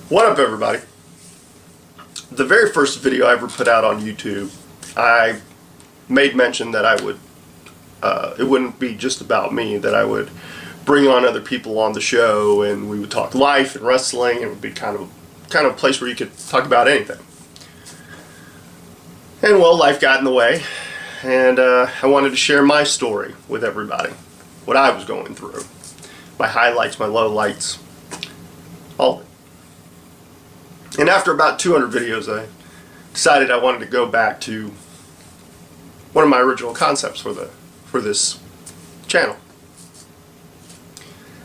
What up, everybody? The very first video I ever put out on YouTube, I made mention that I would, it wouldn't be just about me, that I would bring on other people on the show and we would talk life and wrestling. It would be kind of a place where you could talk about anything. And well, life got in the way, and I wanted to share my story with everybody, what I was going through, my highlights, my lowlights, all of it. And after about 200 videos, I decided I wanted to go back to one of my original concepts for this channel.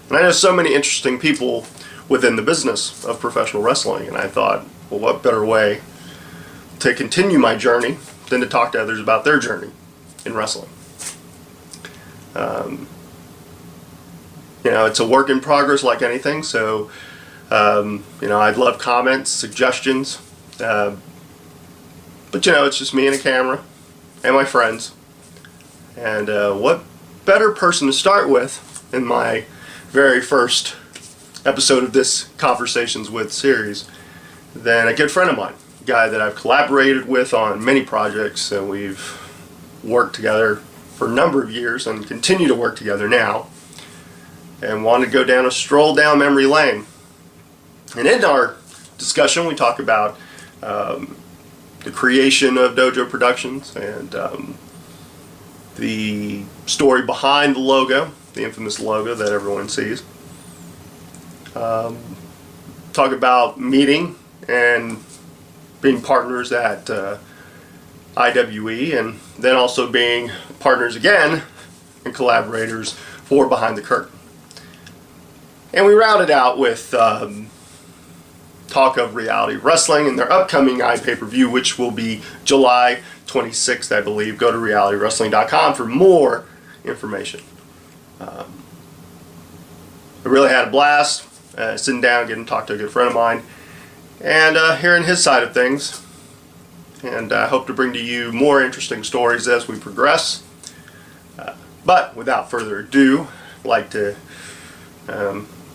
And I know so many interesting people within the business of professional wrestling, and I thought, well, what better way to continue my journey than to talk to others about their journey in wrestling. You know, it's a work in progress like anything, so you know, I'd love comments, suggestions, but you know, it's just me and a camera and my friends, and what better person to start with in my very first episode of this Conversations With series than a good friend of mine, a guy that I've collaborated with on many projects, and we've worked together for a number of years and continue to work together now, and wanted to go down a stroll down memory lane. And in our discussion, we talk about the creation of Dojo Productions and the story behind the logo, the infamous logo that everyone sees. Talk about meeting and being partners at IWE, and then also being partners again and collaborators for Behind the Curtain. And we rounded out with talk of Reality Wrestling and their upcoming iPay-per-view, which will be July 26th, I believe. Go to realitywrestling.com for more information. I really had a blast sitting down, getting to talk to a good friend of mine, and hearing his side of things. And I hope to bring to you more interesting stories as we progress. But without further ado, I'd like to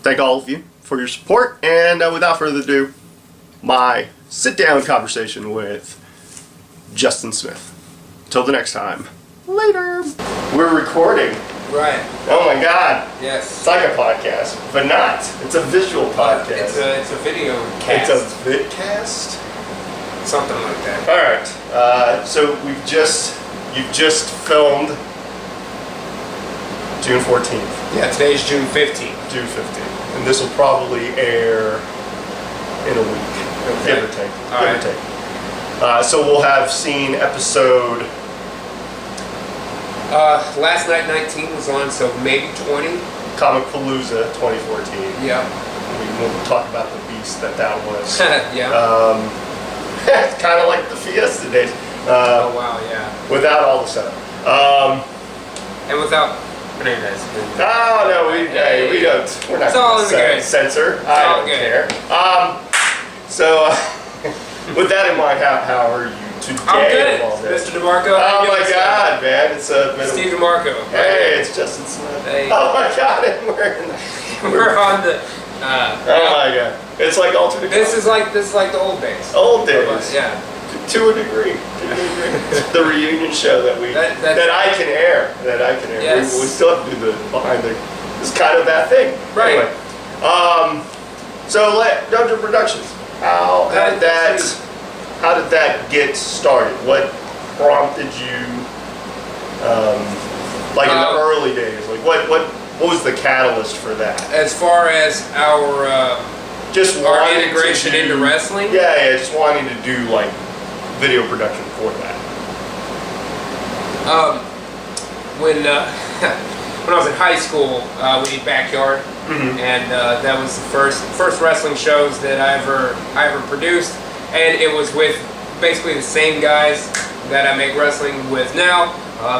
thank all of you for your support, and without further ado, my sit-down conversation with Justin Smith. Till the next time, later. We're recording. Right. Oh my God. Yes. It's like a podcast, but not. It's a visual podcast. It's a video cast. It's a vidcast? Something like that. All right. So you've just filmed June 14th. Yeah, today's June 15th. June 15th. And this will probably air in a week, give or take. All right. So we'll have seen episode... last night 19 was on, so maybe 20. Comic Palooza 2014. Yeah. We'll talk about the beast that was. Yeah. Kind of like the Fiesta days. Oh wow, yeah. Without all the setup. And without... Oh no, we don't. We're not going to censor. I don't care. So with that in mind, how are you today? I'm good, Mr. DeMarco. Oh my God, man! It's Steve DeMarco. Hey, it's Justin Smith. Hey. Oh my God, and we're on the. Oh my God! It's like alternate. This is like the old days. Old days. Yeah. To a degree. The reunion show that I can air. Yes. We still have to do the behind the. It's kind of that thing. Right. Anyway, so Dojo Productions. How did that get started? What prompted you? Like in the early days, like what was the catalyst for that? As far as our our integration into wrestling. Yeah, just wanting to do like video production for that. When I was in high school, we did Backyard, and that was the first wrestling shows that I ever produced, and it was with basically the same guys that I make wrestling with now.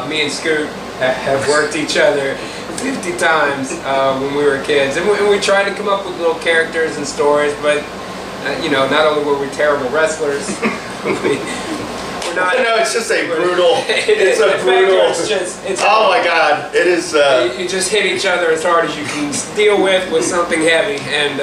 Me and Scoot have worked each other 50 times when we were kids, and we tried to come up with little characters and stories, but you know, not only were we terrible wrestlers, we're not. No, it's just a brutal. It's a brutal. Oh my God! It is. You just hit each other as hard as you can deal with something heavy, and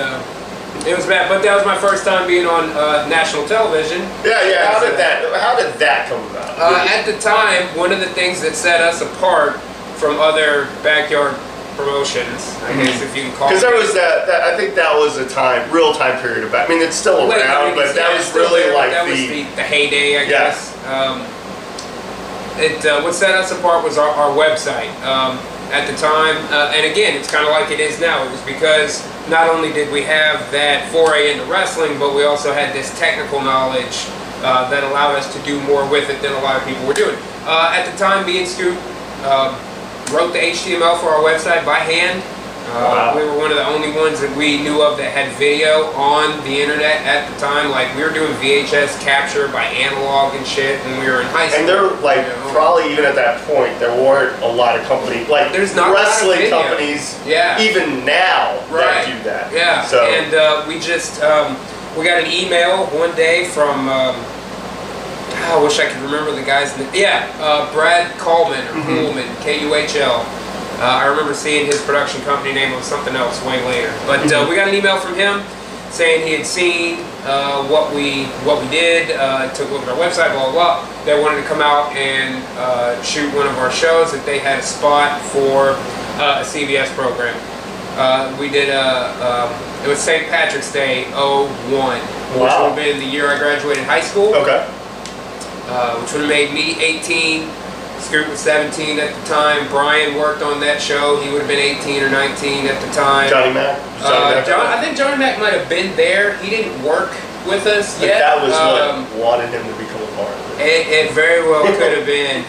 It was bad, but that was my first time being on national television. Yeah. How did that come about? At the time, one of the things that set us apart from other backyard promotions, I guess if you can call it. Because there was that, I think that was a real time period of. I mean, it's still around, but that was really like the heyday, I guess. What set us apart was our website. At the time, and again, it's kind of like it is now. It was because not only did we have that foray into wrestling, but we also had this technical knowledge that allowed us to do more with it than a lot of people were doing. At the time, me and Scoot wrote the HTML for our website by hand. Wow. We were one of the only ones that we knew of that had video on the internet at the time. Like, we were doing VHS capture by analog and shit when we were in high school. And there, like, probably even at that point, there weren't a lot of companies, like there's not wrestling companies, even now, that do that. Yeah. So. And we just we got an email one day from. I wish I could remember the guy's name. Brad Coleman or Coolman, Kuhl. I remember seeing his production company name was something else way later. But we got an email from him saying he had seen what we did, took a look at our website, blah, blah, blah. They wanted to come out and shoot one of our shows, that they had a spot for a CBS program. We did it was St. Patrick's Day 01, which would have been the year I graduated high school. Okay. Which would have made me 18. Scoot was 17 at the time. Brian worked on that show. He would have been 18 or 19 at the time. Johnny Mac? I think Johnny Mac might have been there. He didn't work with us yet. That was what wanted him to become a part of it. It very well could have been.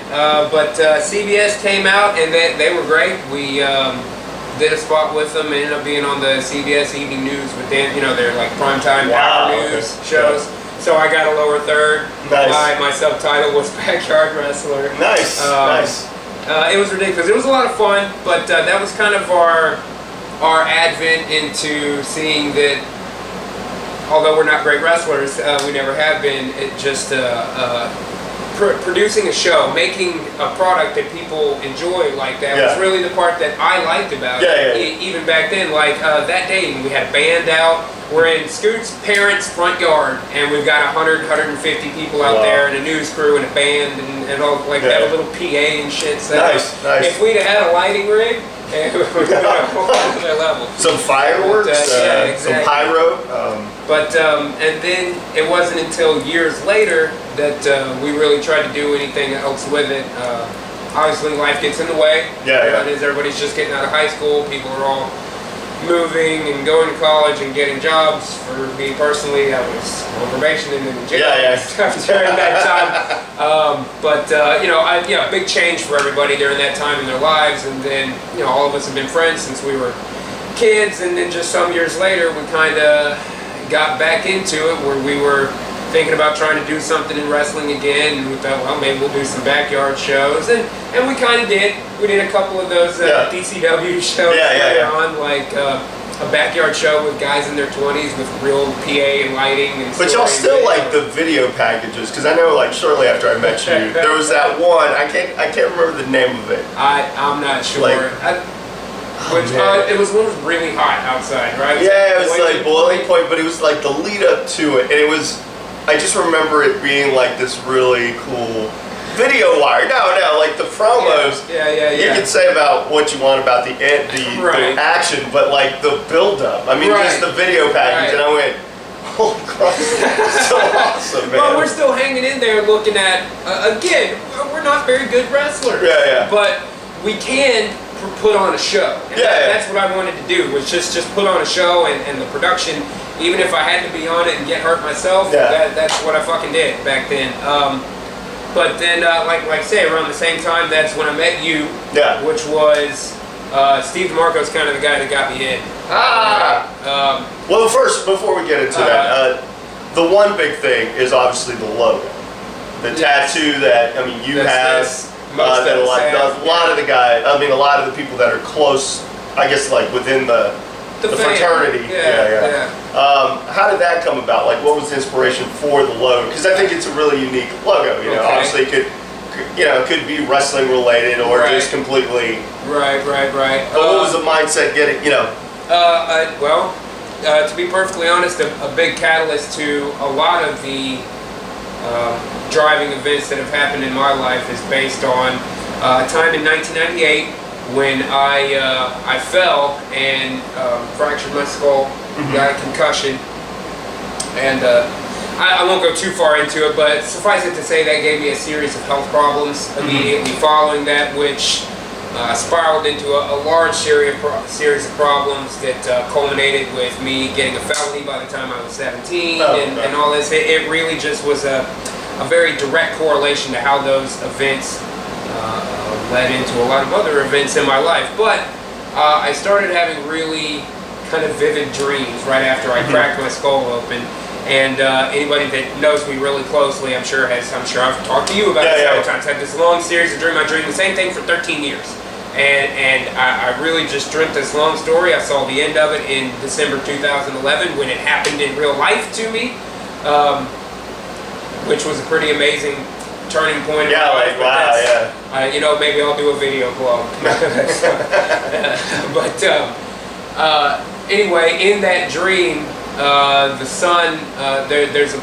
But CBS came out, and they were great. We did a spot with them, ended up being on the CBS Evening News with them. You know, they're like primetime hour news shows. Yeah. So I got a lower third. Nice. My subtitle was Backyard Wrestler. Nice. Nice. It was ridiculous. It was a lot of fun, but that was kind of our advent into seeing that, although we're not great wrestlers, we never have been. It just producing a show, making a product that people enjoy like that was really the part that I liked about it. Even back then, like that day when we had a band out. We're in Scoot's parents' front yard, and we've got 100, 150 people out there, and a news crew, and a band, and all, like, have a little PA and shit set up. Nice. If we'd have had a lighting rig, we would have a whole other level. Some fireworks, exactly. some pyro. And then it wasn't until years later that we really tried to do anything else with it. Obviously, life gets in the way. As everybody's just getting out of high school, people are all moving and going to college and getting jobs. For me personally, I was on probation and in jail during that time. Big change for everybody during that time in their lives. And then, all of us have been friends since we were kids. And then just some years later, we kind of got back into it, where we were thinking about trying to do something in wrestling again, and we thought, well, maybe we'll do some backyard shows, and we kind of did. We did a couple of those DCW shows later on, like a backyard show with guys in their 20s with real PA and lighting. And but y'all still like the video packages, because I know, like, shortly after I met you, there was that one. I can't remember the name of it. I'm not sure. Like, it was when it was really hot outside, right? It was like boiling point, but it was like the lead up to it, and it was. I just remember it being like this really cool video wire. No, like the promos. You can say about what you want about the action, but like the build up. I mean, just the video package, and I went, oh Christ, so awesome, man. Well, we're still hanging in there, looking at. Again, we're not very good wrestlers. But we can put on a show. And that's what I wanted to do, was just put on a show, and the production. Even if I had to be on it and get hurt myself, that's what I fucking did back then. But then, like I say, around the same time, that's when I met you, which was Steve DeMarco's kind of the guy that got me in. Well, first, before we get into that, the one big thing is obviously the logo. The tattoo that, I mean, you have, that a lot of the guys, I mean, a lot of the people that are close, I guess, like within the fraternity. How did that come about? Like, what was the inspiration for the logo? Because I think it's a really unique logo. Obviously it could be wrestling related or just completely. Right. But what was the mindset getting? to be perfectly honest, a big catalyst to a lot of the driving events that have happened in my life is based on a time in 1998 when I fell and fractured my skull, got a concussion, and I won't go too far into it, but suffice it to say that gave me a series of health problems immediately following that, which spiraled into a large series of problems that culminated with me getting a felony by the time I was 17 and all this. It really just was a very direct correlation to how those events led into a lot of other events in my life. But I started having really kind of vivid dreams right after I cracked my skull open. And anybody that knows me really closely, I'm sure I've talked to you about this several times. I had this long series of dreams. I dreamed the same thing for 13 years. And I really just dreamt this long story. I saw the end of it in December 2011 when it happened in real life to me, which was a pretty amazing turning point in my life. Wow, you know, maybe I'll do a video blog. But anyway, in that dream, the sun, there's a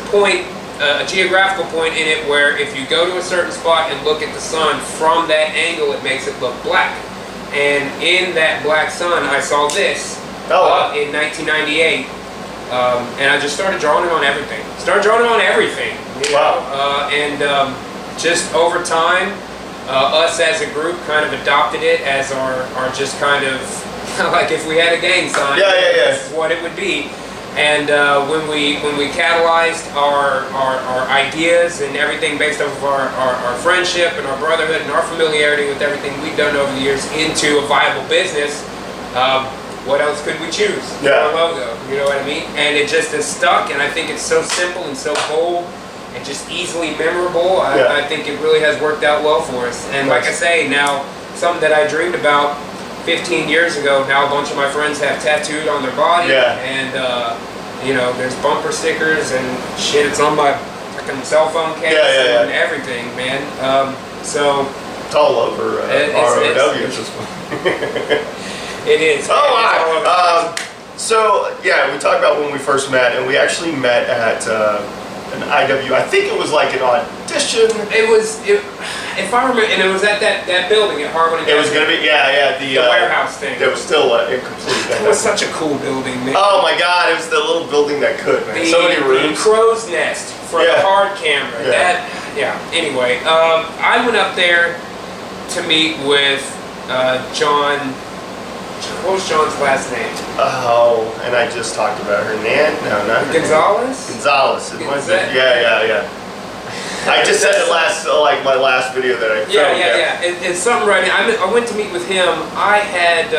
point, a geographical point in it where if you go to a certain spot and look at the sun from that angle, it makes it look black. And in that black sun, I saw this in 1998, and I just started drawing it on everything. You know? Just over time, us as a group kind of adopted it as our just kind of like if we had a gang sign, this is what it would be. And when we catalyzed our ideas and everything based off of our friendship and our brotherhood and our familiarity with everything we'd done over the years into a viable business, what else could we choose for a logo? You know what I mean? And it just is stuck, and I think it's so simple and so bold and just easily memorable. I think it really has worked out well for us. And like I say, now something that I dreamed about 15 years ago, now a bunch of my friends have tattooed on their body, and you know, there's bumper stickers and shit. It's on my fucking cell phone case and everything, man. So it's all over ROW at this point. It is. Oh, wow. So yeah, we talked about when we first met, and we actually met at an IW. I think it was like an audition. If I remember, and it was at that building at Harvard. It was going to be, the warehouse thing. It was still incomplete. It was such a cool building, man. Oh my God, it was the little building that could, man. So many rooms. The crow's nest for the hard camera. Anyway, I went up there to meet with John. What was John's last name? Oh, and I just talked about her. No, not Gonzalez? Gonzalez. Yeah. I just said it last, like my last video that I filmed. It's something right now. I went to meet with him. I had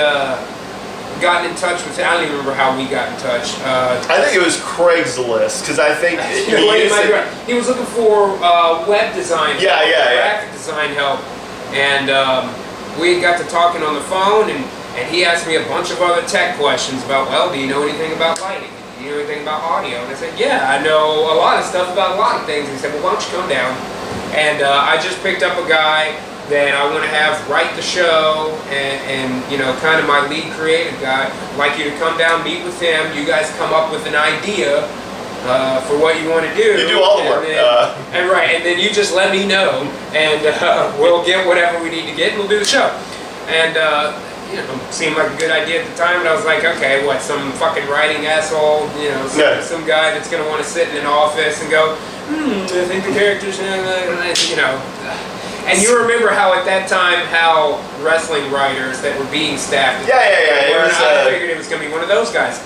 gotten in touch with him. I don't even remember how we got in touch. I think it was Craigslist, because I think he was looking for web design, graphic design help, and we got to talking on the phone, and he asked me a bunch of other tech questions about, well, do you know anything about lighting? Do you know anything about audio? And I said, yeah, I know a lot of stuff about a lot of things. And he said, well, why don't you come down? And I just picked up a guy that I want to have write the show, and you know, kind of my lead creative guy. I'd like you to come down, meet with him. You guys come up with an idea for what you want to do. You do all the work. And then you just let me know, and we'll get whatever we need to get, and we'll do the show. And you know, seemed like a good idea at the time, and I was like, okay, what, some fucking writing asshole, you know, some guy that's gonna want to sit in an office and go, I think the characters, you know. And you remember how at that time, how wrestling writers that were being staffed, I figured it was gonna be one of those guys.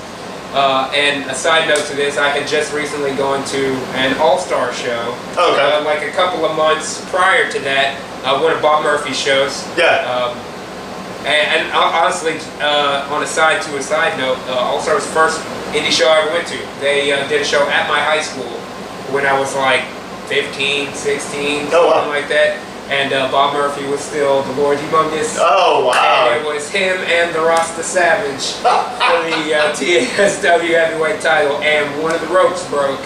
And a side note to this, I had just recently gone to an all-star show, like a couple of months prior to that, one of Bob Murphy's shows. And honestly, on a side note, All Star was the first indie show I ever went to. They did a show at my high school when I was like 15, 16, something like that. And Bob Murphy was still the Lord Humongous. Oh, wow. And it was him and the Rasta Savage for the TASW heavyweight title, and one of the ropes broke.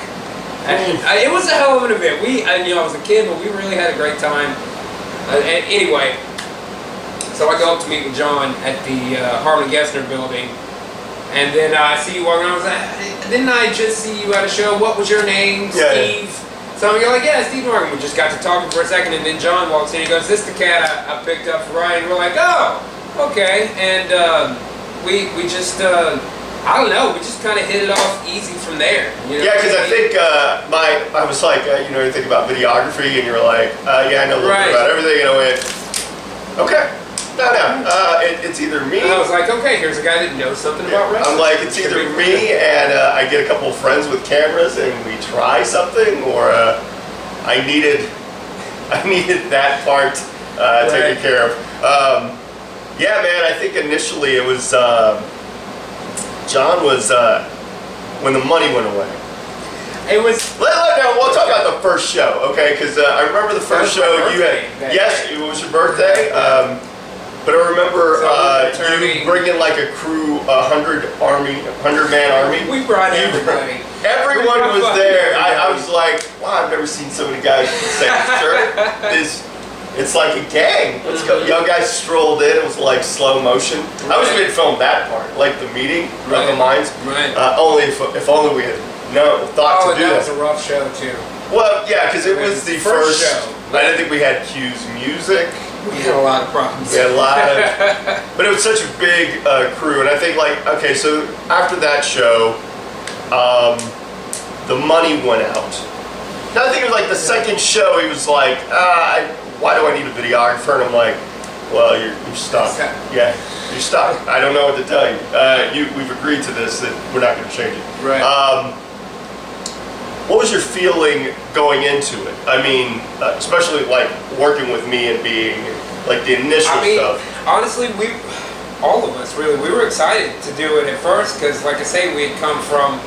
And, it was a hell of an event. I was a kid, but we really had a great time. And anyway, so I go up to meet with John at the Harlan Gessner building, And then I see you walking around. I was like, didn't I just see you at a show? What was your name? Yeah, Steve. So you're like, yeah, Steve Morgan. We just got to talking for a second, and then John walks in. He goes, "This the cat I picked up for Ryan." We're like, "Oh, okay." And we just I don't know. We just kind of hit it off easy from there. You know? Yeah, because I think I was like, you think about videography, and you're like, yeah, I know a little bit about everything, and I went, okay. No, it's either me. And I was like, okay, here's a guy that knows something about wrestling. I'm like, it's either me and I get a couple of friends with cameras and we try something, or I needed that part taken care of. Yeah, man, I think initially it was John was when the money went away. It was. We'll talk about the first show, okay? Because I remember the first show you had. Yes, it was your birthday. But I remember you bringing like a crew, 100-man army. We brought everybody. Everyone was there. I was like, wow, I've never seen so many guys with the same shirt. It's like a gang. Let's go. Young guys strolled in. It was like slow motion. I wish we had filmed that part, like the meeting of the minds. Right. Only if only we had thought to do that that. was a rough show too. Well, yeah, because it was the first show. I didn't think we had Q's music. We had a lot of problems. We had a lot of, but it was such a big crew, and I think okay, so after that show, the money went out. Now I think it was like the second show. He was like, why do I need a videographer? And I'm like, well, you're stuck. Yeah, you're stuck. I don't know what to tell you. We've agreed to this that we're not going to change it. Right. What was your feeling going into it? I mean, especially like working with me and being like the initial stuff. Honestly, all of us really, we were excited to do it at first because, like I say, we had come from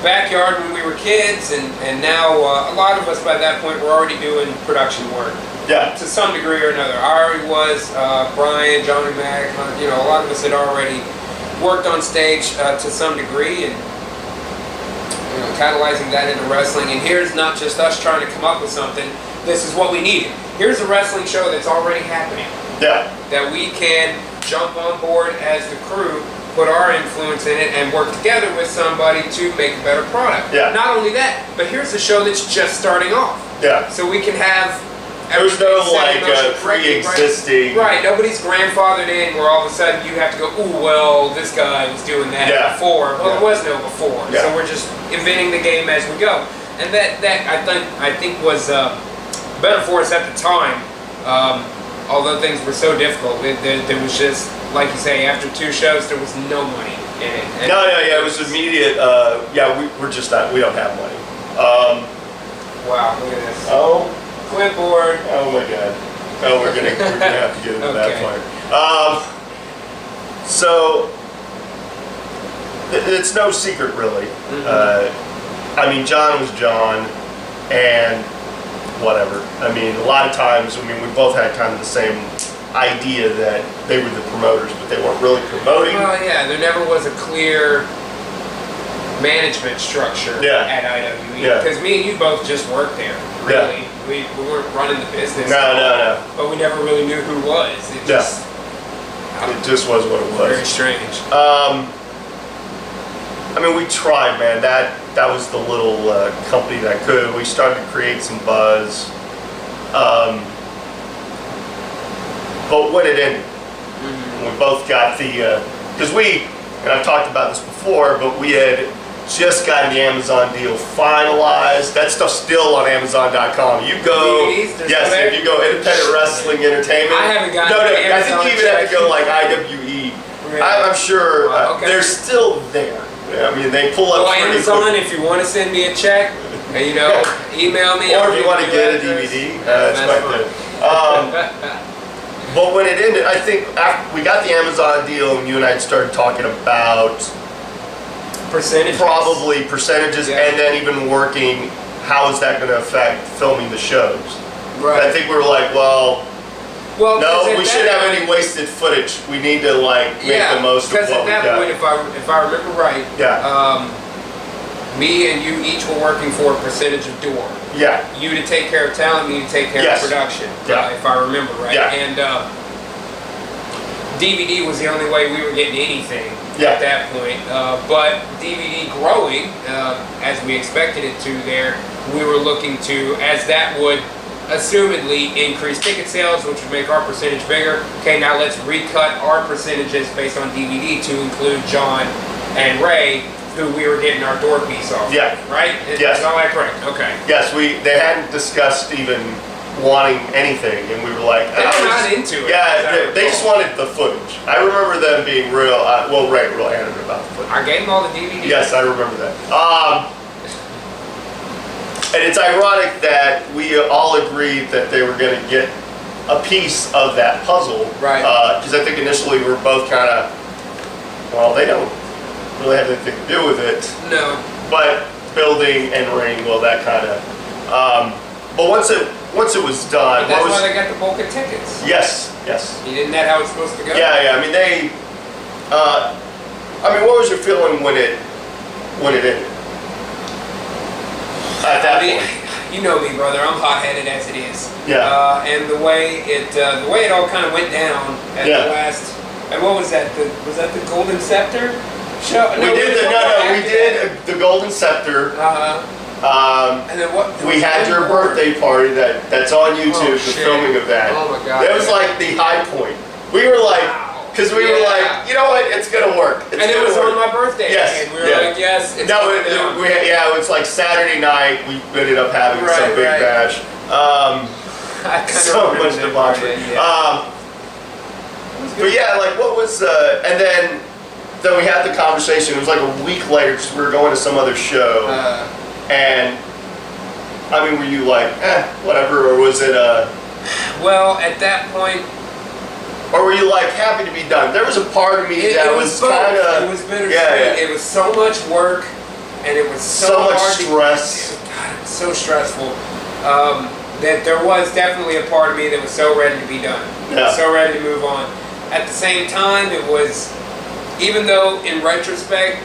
backyard when we were kids, and now a lot of us by that point were already doing production work. Yeah. To some degree or another. I already was, Brian, Johnny Mac, a lot of us had already worked on stage to some degree, and catalyzing that into wrestling. And here's not just us trying to come up with something. This is what we needed. Here's a wrestling show that's already happening. Yeah. That we can jump on board as the crew, put our influence in it, and work together with somebody to make a better product. Yeah. Not only that, but here's a show that's just starting off. Yeah. So we can have. There's no like pre-existing. Right, nobody's grandfathered in where all of a sudden you have to go, ooh, well, this guy was doing that before. Well, there was no before. Yeah. So we're just inventing the game as we go. And that I think was better for us at the time. Although things were so difficult, there was just, like you say, after 2 shows, there was no money in it. And it was immediate. We're just not. We don't have money. Wow, look at this. Oh. Clipboard. Oh my God. Oh, we're gonna have to get into that part. So it's no secret, really. Mm-hmm. I mean, John was John, and whatever. I mean, a lot of times, we both had kind of the same idea that they were the promoters, but they weren't really promoting. Well, yeah, there never was a clear management structure at IWE. Yeah. Because me and you both just worked there, really. Yeah. We weren't running the business. No. But we never really knew who was. It just was what it was. Very strange. We tried, man. That was the little company that could. We started to create some buzz. But when it ended, we both got because and I've talked about this before, but we had just gotten the Amazon deal finalized. That stuff's still on Amazon.com. You go, if you go Independent Wrestling Entertainment. I haven't gotten No, I think you even have to go like IWE. Really? I'm sure okay. they're still there. I mean, they pull up. Well, Amazon, if you want to send me a check, email me. Or if you want to get a DVD, it's right there. But when it ended, I think after we got the Amazon deal, and you and I started talking about percentages, and then even working, how is that going to affect filming the shows? Right. I think we were like, well, no, we shouldn't have any point, wasted footage. We need to make the most of what we got. Because at that point, if I remember right, me and you each were working for a percentage of door. Yeah. You to take care of talent, me to take care of production. Yeah. If I remember right. Yeah. And DVD was the only way we were getting anything at that point. But DVD growing, as we expected it to there, we were looking to, as that would assumedly increase ticket sales, which would make our percentage bigger. Okay, now let's recut our percentages based on DVD to include John and Ray, who we were getting our door piece off. Yeah. Right? Yes. Is all that correct? Okay. Yes, they hadn't discussed even wanting anything, and we were like, they were not into it. Yeah, they just wanted the footage. I remember them being real adamant about the footage. I gave them all the DVDs. Yes, I remember that. And it's ironic that we all agreed that they were going to get a piece of that puzzle. Right. Because I think initially we were both kind of, well, they don't really have anything to do with it. No. But building and ring, well, that kind of. But once it was done, But that's why they got the bulk of tickets. Yes. Isn't that how it's supposed to go? Yeah. I mean, what was your feeling when it ended? At that point. You know me, brother. I'm hot-headed as it is. Yeah. And the way it all kind of went down at the last. And what was that? Was that the Golden Scepter show? We did the Golden Scepter. And then what? We had your birthday party that's on YouTube. The filming of that. Oh my God. That was like the high point. We were like. Because we were like, you know what, it's going to work. And it was on my birthday. Yes. And we were like, yes, it's it was like Saturday night, we ended up having some big bash. So much debauchery. But yeah, like what was, and then we had the conversation, it was like a week later, because we were going to some other show. And, I mean, were you like, whatever, or was it Well, at that point, or were you like happy to be done? There was a part of me that was kind of. It was bittersweet. It was so much work, and it was so much hard stress. God, it was so stressful. That there was definitely a part of me that was so ready to be done, so ready to move on. At the same time, it was, even though in retrospect,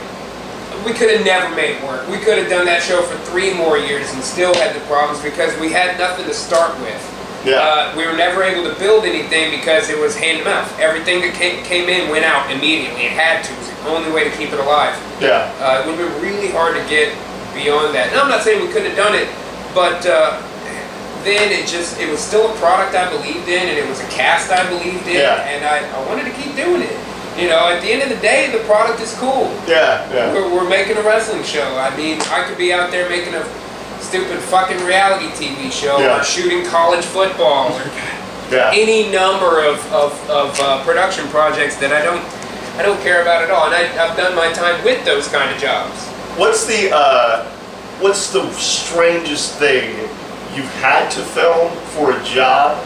we could have never made it work. We could have done that show for 3 more years and still had the problems because we had nothing to start with. Yeah. We were never able to build anything because it was hand to mouth. Everything that came in went out immediately. It had to. It was the only way to keep it alive. Yeah. It would have been really hard to get beyond that. And I'm not saying we couldn't have done it, but then it was still a product I believed in, and it was a cast I believed in, and I wanted to keep doing it. You know, at the end of the day, the product is cool. Yeah. We're making a wrestling show. I mean, I could be out there making a stupid fucking reality TV show, or shooting college football, or any number of production projects that I don't care about at all. And I've done my time with those kind of jobs. What's the strangest thing you've had to film for a job?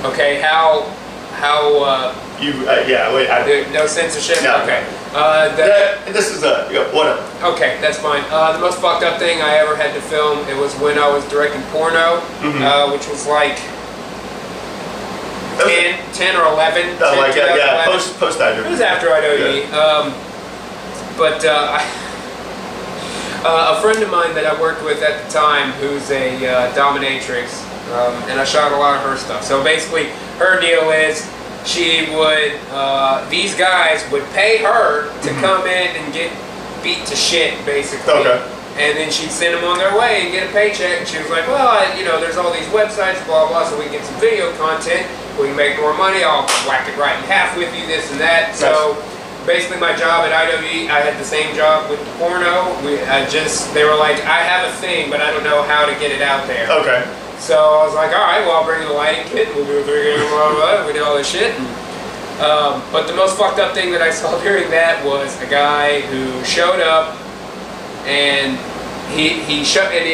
Okay, how no censorship. No. Okay. This is whatever. Okay, that's fine. The most fucked up thing I ever had to film, it was when I was directing porno, which was like 10 or 11. Post IWE. It was after IWE. But a friend of mine that I worked with at the time, who's a dominatrix, and I shot a lot of her stuff. So basically, her deal is, she would, these guys would pay her to come in and get beat to shit, basically. Okay. And then she'd send them on their way and get a paycheck. And she was like, well, there's all these websites, blah, blah, so we can get some video content. We can make more money. I'll whack it right in half with you, this and that. Nice. So basically my job at IWE, I had the same job with the porno. They were like, I have a thing, but I don't know how to get it out there. Okay. So I was like, all right, well, I'll bring the lighting kit. We'll do a 3 blah, blah, blah. We did all this shit. But the most fucked up thing that I saw during that was a guy who showed up, and he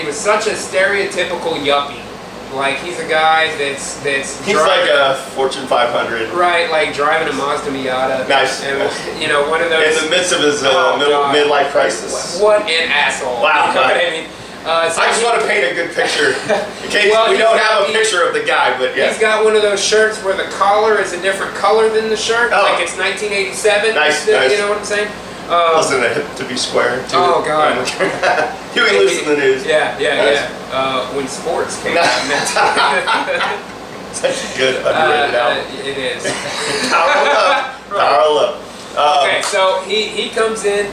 was such a stereotypical yuppie. Like, he's a guy that's he's like a Fortune 500. Right, like driving a Mazda Miata. Nice. And one of those. In the midst of his midlife crisis. What an asshole. Wow. You know what I mean? I just want to paint a good picture in case we don't have a picture of the guy, but yeah. He's got one of those shirts where the collar is a different color than the shirt, like it's 1987. Nice. You know what I'm saying? Wasn't a hip to be square, too. Oh, God. Huey Lewis in the news. Yeah. When sports came out. Such a good underrated album. It is. Power Up. Okay, so he comes in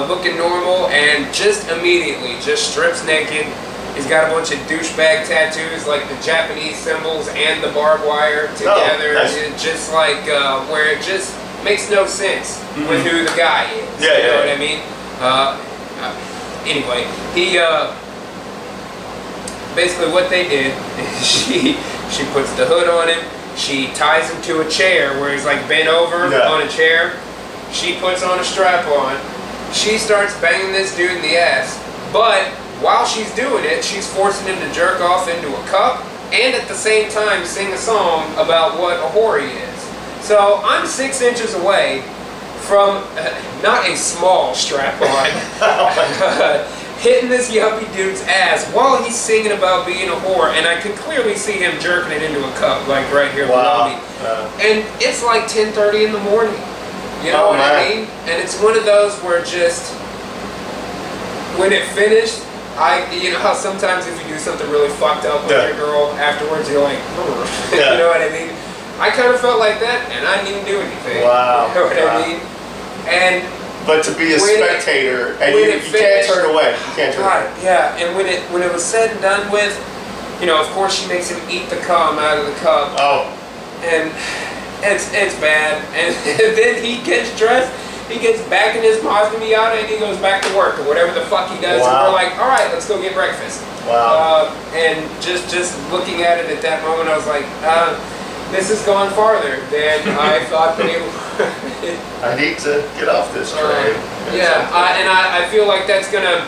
looking normal and just immediately just strips naked. He's got a bunch of douchebag tattoos, like the Japanese symbols and the barbed wire together. Nice. It's just like where it just makes no sense with who the guy is. Yeah, you know what I mean? Anyway, he basically what they did is she puts the hood on him. She ties him to a chair where he's like bent over on a chair. She puts on a strap on. She starts banging this dude in the ass. But while she's doing it, she's forcing him to jerk off into a cup and at the same time sing a song about what a whore he is. So I'm 6 inches away from not a small strap on. Hitting this yuppie dude's ass while he's singing about being a whore, and I could clearly see him jerking it into a cup, like right here below me. And it's like 10:30 in the morning. You know what I mean? And it's one of those where just when it finished, you know how sometimes if you do something really fucked up with your girl afterwards, you're like, you know what I mean? I kind of felt like that, and I didn't even do anything. Wow. You know what I mean? And but to be a spectator, and you can't turn away. You can't turn away. Yeah, and when it was said and done with, you know, of course she makes him eat the cum out of the cup. Oh. And it's bad. And then he gets dressed, he gets back in his Mazda Miata, and he goes back to work or whatever the fuck he does. And we're like, all right, let's go get breakfast. Wow. And just looking at it at that moment, I was like, this has gone farther than I thought that it would. I need to get off this train. And I feel like that's gonna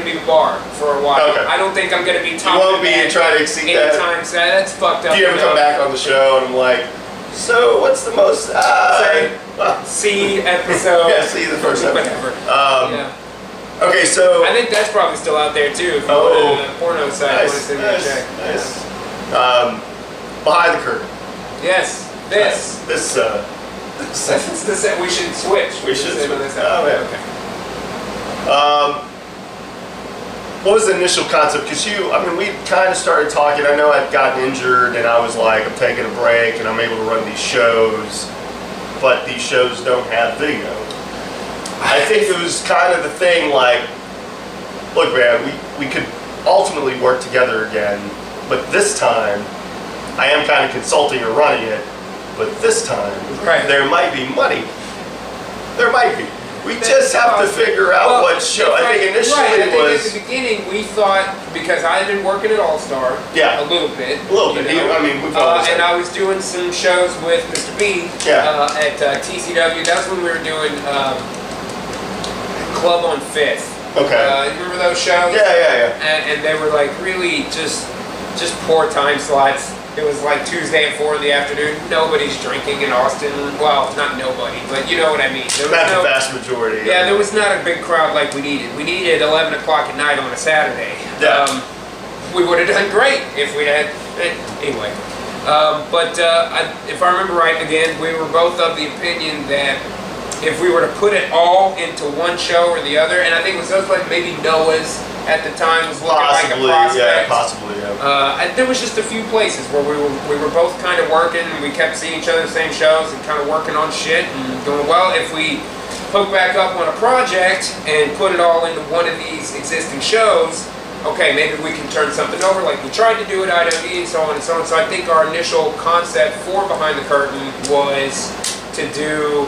be the bar for a while. Okay. I don't think I'm gonna be top. You won't be trying to exceed that. Anytime, so that's fucked up. Do you ever come back on the show and I'm like, so what's the most? See episode. Yeah, see the first episode. Whatever. Okay, so I think that's probably still out there too. If you go to the porno site, want to send me a check. Nice. Behind the curtain. Yes. This. We should switch. We should switch. This oh, yeah. Okay. What was the initial concept? Because we kind of started talking. I know I'd gotten injured, and I was like, I'm taking a break, and I'm able to run these shows, but these shows don't have video. I think it was kind of the thing, like, look, man, we could ultimately work together again, but this time, I am kind of consulting or running it, but this time, there might be money. There might be. We just have to figure out what show. I think initially it was. At the beginning, we thought, because I had been working at All Star a little bit. A little bit. I mean, we've always and I was doing some shows with Mr. B at TCW. That's when we were doing Club on 5th. Okay. You remember those shows? Yeah. And they were like really just poor time slots. It was like Tuesday at 4 in the afternoon. Nobody's drinking in Austin. Well, not nobody, but you know what I mean. Not the vast majority. Yeah, there was not a big crowd like we needed. We needed 11 o'clock at night on a Saturday. Yeah. We would have done great if we had. Anyway. If I remember right, again, we were both of the opinion that if we were to put it all into one show or the other, and I think it was like maybe Noah's at the time was looking like a prospect. Possibly. There was just a few places where we were both kind of working, and we kept seeing each other the same shows and kind of working on shit and going, well, if we hook back up on a project and put it all into one of these existing shows, okay, maybe we can turn something over like we tried to do at IWE and so on and so on. So I think our initial concept for Behind the Curtain was to do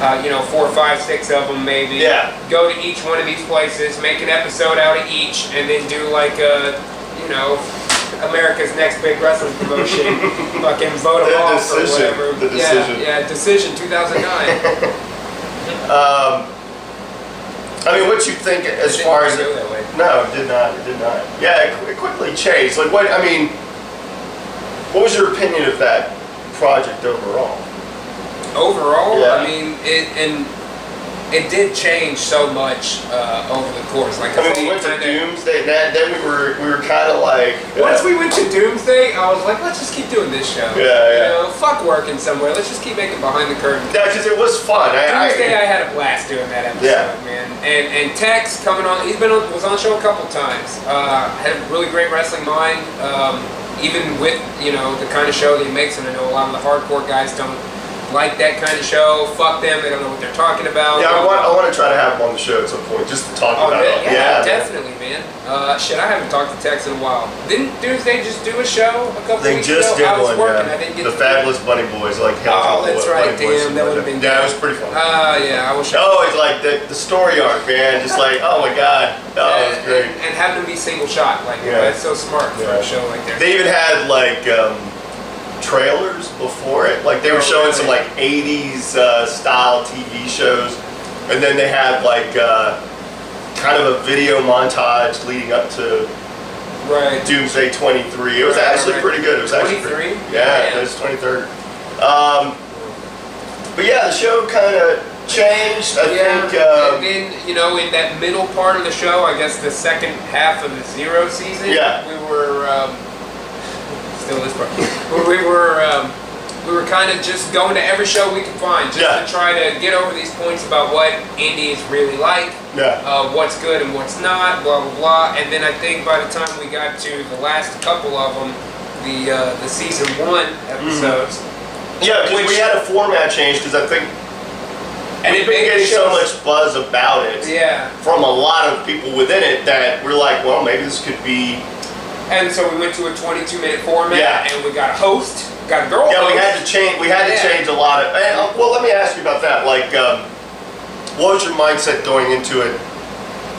4, 5, 6 of them maybe. Yeah. Go to each one of these places, make an episode out of each, and then do like America's Next Big Wrestling Promotion. Fucking vote them off or whatever. The Decision. Yeah, Decision 2009. I mean, what you think as far as go that way. No, it did not. Yeah, it quickly changed. Like what what was your opinion of that project overall? Yeah. I mean, it did change so much over the course. Like we went to Doomsday. Then we were kind of like. Once we went to Doomsday, I was like, let's just keep doing this show. Yeah. Fuck working somewhere. Let's just keep making Behind the Curtain. Yeah, because it was fun. Doomsday, I had a blast doing that episode, man. And Tex coming on. Was on the show a couple times. Had a really great wrestling mind. Even with the kind of show that he makes, and I know a lot of the hardcore guys don't like that kind of show. Fuck them, they don't know what they're talking about. Yeah, I want to try to have him on the show at some point, just to talk about it. Yeah, definitely, man. Shit, I haven't talked to Tex in a while. Didn't Doomsday just do a show a couple weeks ago? They just did I was one, working, yeah. I didn't get The Fabulous Bunny Boys, like Oh, that's right, Bunny Boys, damn, that would have been good. Yeah, it was pretty fun. Yeah, I wish. Oh, it's like the story arc, man. Just like, oh my god, oh, it was great. And having them be single shot, like that's so smart for a show like that. They even had like trailers before it, like they were showing some like 80s style TV shows, and then they had like kind of a video montage leading up to Doomsday 23. It was actually pretty good. It was actually 23? Yeah, it was 23rd. But yeah, the show kind of changed. I think. And then, you know, in that middle part of the show, I guess the second half of the Zero season, we were still this part. We were kind of just going to every show we could find, just to try to get over these points about what indie is really like, what's good and what's not, blah blah blah. And then I think by the time we got to the last couple of them, the season 1 episodes. Yeah, because we had a format change, because I think we've been getting so much buzz about it from a lot of people within it that we're like, well, maybe this could be. And so we went to a 22-minute format, and we got a host, got a girl host. Yeah, we had to change. We had to change a lot of. Well, let me ask you about that. Like, what was your mindset going into it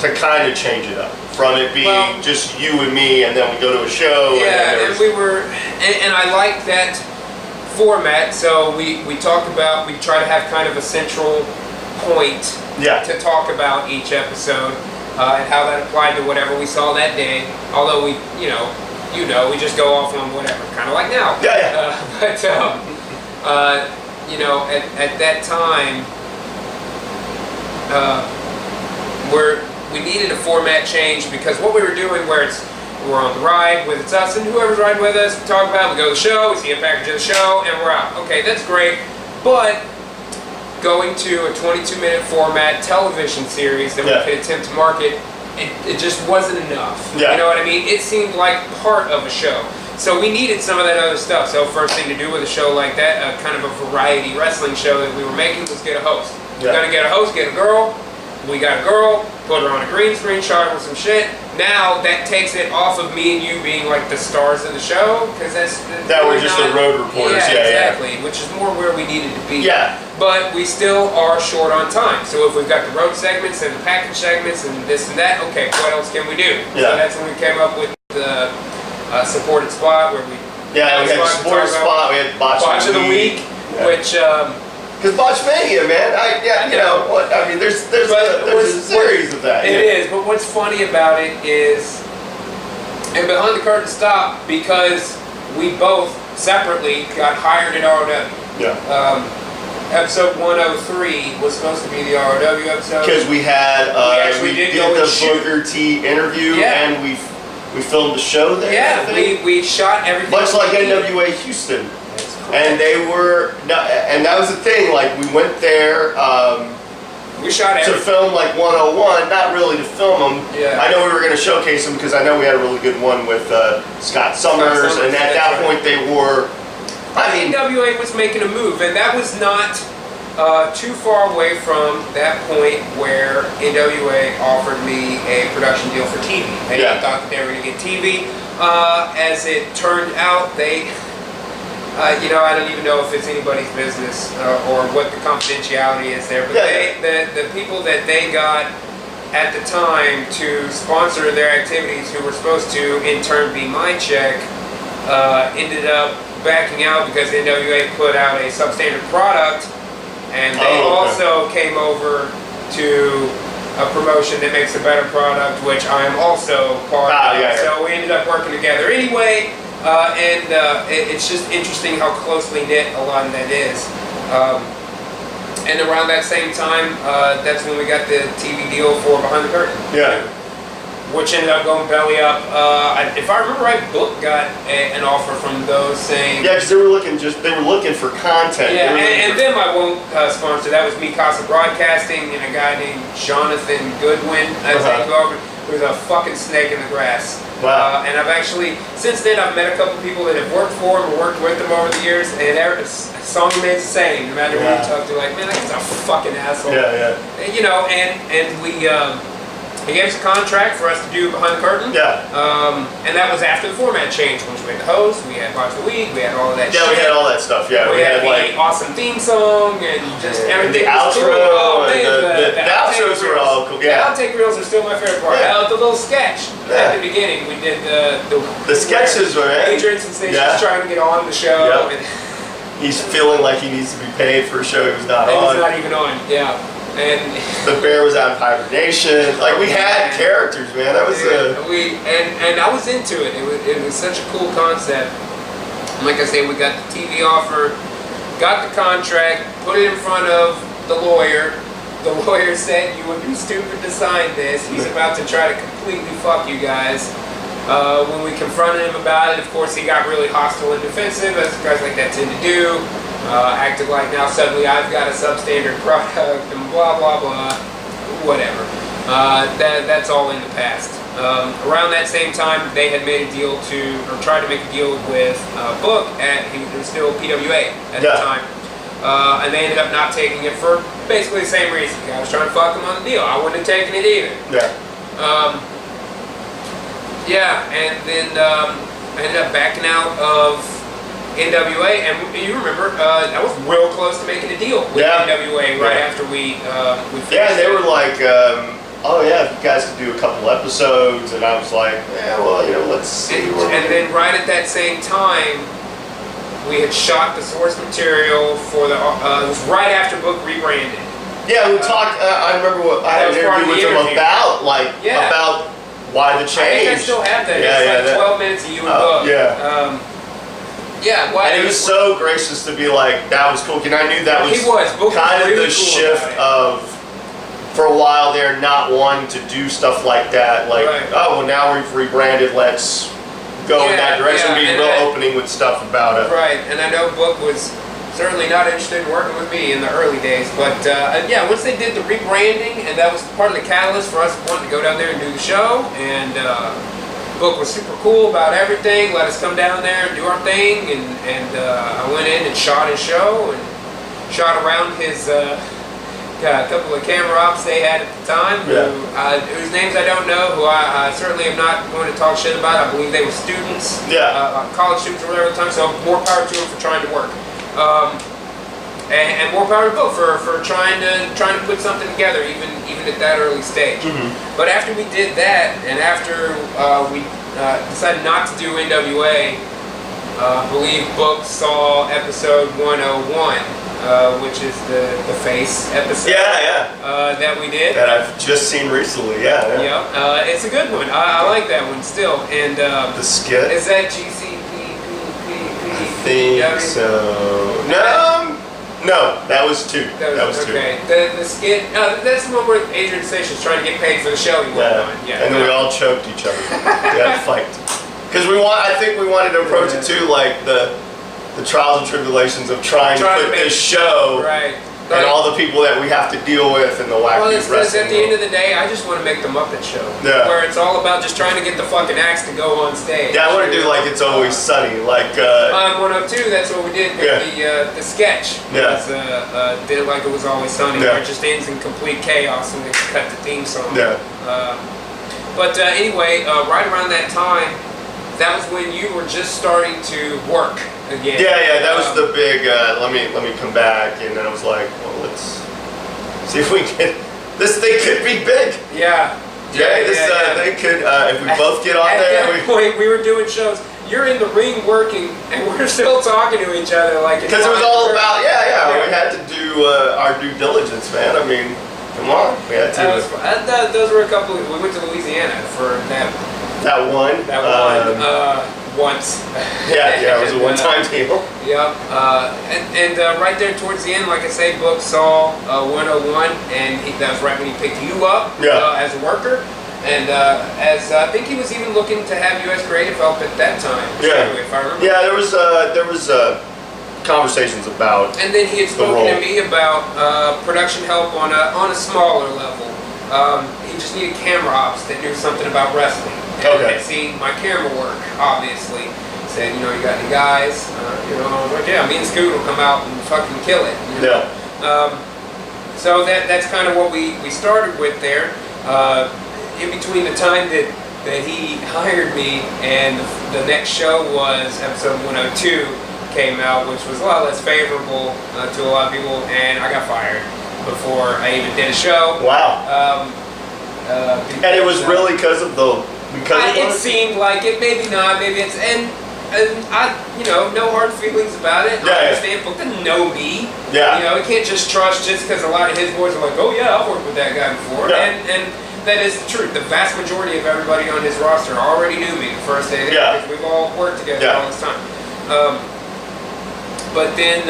to kind of change it up from it being just you and me, and then we go to a show? And we were, and I like that format. So we talked about, we try to have kind of a central point to talk about each episode. And how that applied to whatever we saw that day. Although we, we just go off on whatever, kind of like now. You know, at that time, we needed a format change, because what we were doing, where we're on the ride with it's us and whoever's riding with us, we talk about it, we go to the show, we see a package of the show, and we're out. Okay, that's great, but going to a 22-minute format television series that we could attempt to market, it just wasn't enough. You know what I mean? It seemed like part of a show. So we needed some of that other stuff. So first thing to do with a show like that, kind of a variety wrestling show that we were making, was get a host. We're going to get a host, get a girl. We got a girl, put her on a green screen, shot her with some shit. Now that takes it off of me and you being like the stars of the show, because that we're just the road reporters. Exactly. Which is more where we needed to be. But we still are short on time. So if we've got the road segments and the package segments and this and that, okay, what else can we do? So that's when we came up with the supported spot, where we we had a supported spot. We had Botch of the Week, which. Because Botchmania, man, I mean, there's a series of that. It is, but what's funny about it is, and behind the curtain stopped because we both separately got hired at ROW. Episode 103 was supposed to be the ROW episode. Because we had we did the Booker T interview, and we filmed the show there. Yeah, we shot everything. Much like NWA Houston. And they were, and that was the thing, like, we went there we shot to film, like, 101, not really to film them. I know we were going to showcase them, because I know we had a really good one with Scott Summers, and at that point they were, NWA was making a move, and that was not too far away from that point where NWA offered me a production deal for TV. They thought that they were going to get TV. As it turned out, I don't even know if it's anybody's business or what the confidentiality is there, but the people that they got at the time to sponsor their activities, who were supposed to in turn be my check, ended up backing out because NWA put out a substandard product, and they also came over to a promotion that makes a better product, which I am also part of. So we ended up working together anyway. It's just interesting how closely knit a lot of that is. And around that same time, that's when we got the TV deal for Behind the Curtain. Which ended up going belly up. If I remember right, Book got an offer from those saying... Yeah, because they were looking for content. And them I won't sponsor. That was Mikasa Broadcasting and a guy named Jonathan Goodwin, I think, who offered. who's a fucking snake in the grass. Wow. And I've actually, since then, I've met a couple people that have worked for him or worked with him over the years, and a song remains the same, no matter who you talk to. Like, man, that guy's a fucking asshole. Yeah. And, you know, and we, he gave us a contract for us to do Behind the Curtain. Yeah. And that was after the format changed. Once we had the host, we had Watch the Week, we had all of that shit. Yeah, we had all that stuff, yeah. We had like the awesome theme song and just everything. the outro, cool. and the outros were all cool. Yeah. The outtake reels are still my favorite part. Yeah. The little sketch at the beginning, we did the sketches were Adrian Sensation's trying to get on the show. Yep. And he's feeling like he needs to be paid for a show he was not and on. he's not even on. Yeah. And the bear was out of hibernation. Like, we had characters, man. That was and I was into it. It was such a cool concept. Like I say, we got the TV offer, got the contract, put it in front of the lawyer. The lawyer said, "You would be stupid to sign this. He's about to try to completely fuck you guys." When we confronted him about it, of course, he got really hostile and defensive, as guys like that tend to do. Acted like now suddenly I've got a substandard product and blah blah blah, whatever. That's all in the past. Around that same time, they had made a deal or tried to make a deal with Book he was still PWA at the time. And they ended up not taking it for basically the same reason. I was trying to fuck them on the deal. I wouldn't have taken it either. And then I ended up backing out of NWA, and you remember I was real close to making a deal with NWA after we finished. Yeah, they were like, "Oh yeah, if you guys could do a couple episodes," and I was like, "Yeah, well, you know, let's see." And then right at that same time, we had shot the source material for the. It was right after Book rebranded. Yeah, we talked. I remember what I had an interview with him about, about why the change. I think I still have that. Yeah, it's like 12 minutes of you and Book. And he was so gracious to be like, that was cool. And I knew that was kind of really the shift of, for a while there, not wanting to do stuff like that. Like, oh, well, now we've rebranded, let's go in that direction. Be real opening with stuff about it. Right, and I know Book was certainly not interested in working with me in the early days. But once they did the rebranding, and that was part of the catalyst for us wanting to go down there and do the show, and Book was super cool about everything, let us come down there and do our thing, and I went in and shot his show and shot around his a couple of camera ops they had at the time, whose names I don't know, who I certainly am not going to talk shit about. I believe they were students, college students or whatever at the time, so more power to them for trying to work. And more power to Book for trying to put something together, even at that early stage. But after we did that, and after we decided not to do NWA, I believe Book saw episode 101, which is the Face episode. That we did. That I've just seen recently. It's a good one. I like that one still. And the skit. Is that GCPPP? I think so. No, that was two. That was okay. The skit, that's the one where Adrian Station's trying to get paid for the show he went on. And then we all choked each other. We had to fight. Because I think we wanted to approach it too, like the trials and tribulations of trying to put this show and all the people that we have to deal with and the wacky wrestling. At the end of the day, I just want to make the Muppet Show. Where it's all about just trying to get the fucking acts to go on stage. Yeah, I want to do like It's Always Sunny. Like on 102, that's what we did with the sketch. Did it like It Was Always Sunny, where it just ends in complete chaos and they cut the theme song. But anyway, right around that time, that was when you were just starting to work again. That was the big, let me come back, and then I was like, well, let's see if we can, this thing could be big. They could, if we both get on there. At that point, we were doing shows. You're in the ring working, and we're still talking to each other like. Because it was all about, we had to do our due diligence, man. I mean, come on, we had to. Those were a couple. We went to Louisiana for that. Once. It was a one-time deal. And right there towards the end, like I say, Book saw 101, and that was right when he picked you up as a worker. And as I think he was even looking to have you as creative help at that time. If I remember. There was conversations about. And then he had spoken to me about production help on a smaller level. He just needed camera ops that knew something about wrestling. And had seen my camera work, obviously. Said, you got any guys? I was like, yeah, me and Scoot will come out and fucking kill it. So that's kind of what we started with there. In between the time that he hired me and the next show was episode 102 came out, which was a lot less favorable to a lot of people, and I got fired before I even did a show. Wow. And it was really because of it seemed like it, maybe not, maybe it's and I, no hard feelings about it. I understand, Book didn't know me. He can't just trust just because a lot of his boys are like, oh yeah, I've worked with that guy before, and that is the truth. The vast majority of everybody on his roster already knew me the first day because we've all worked together all this time. But then,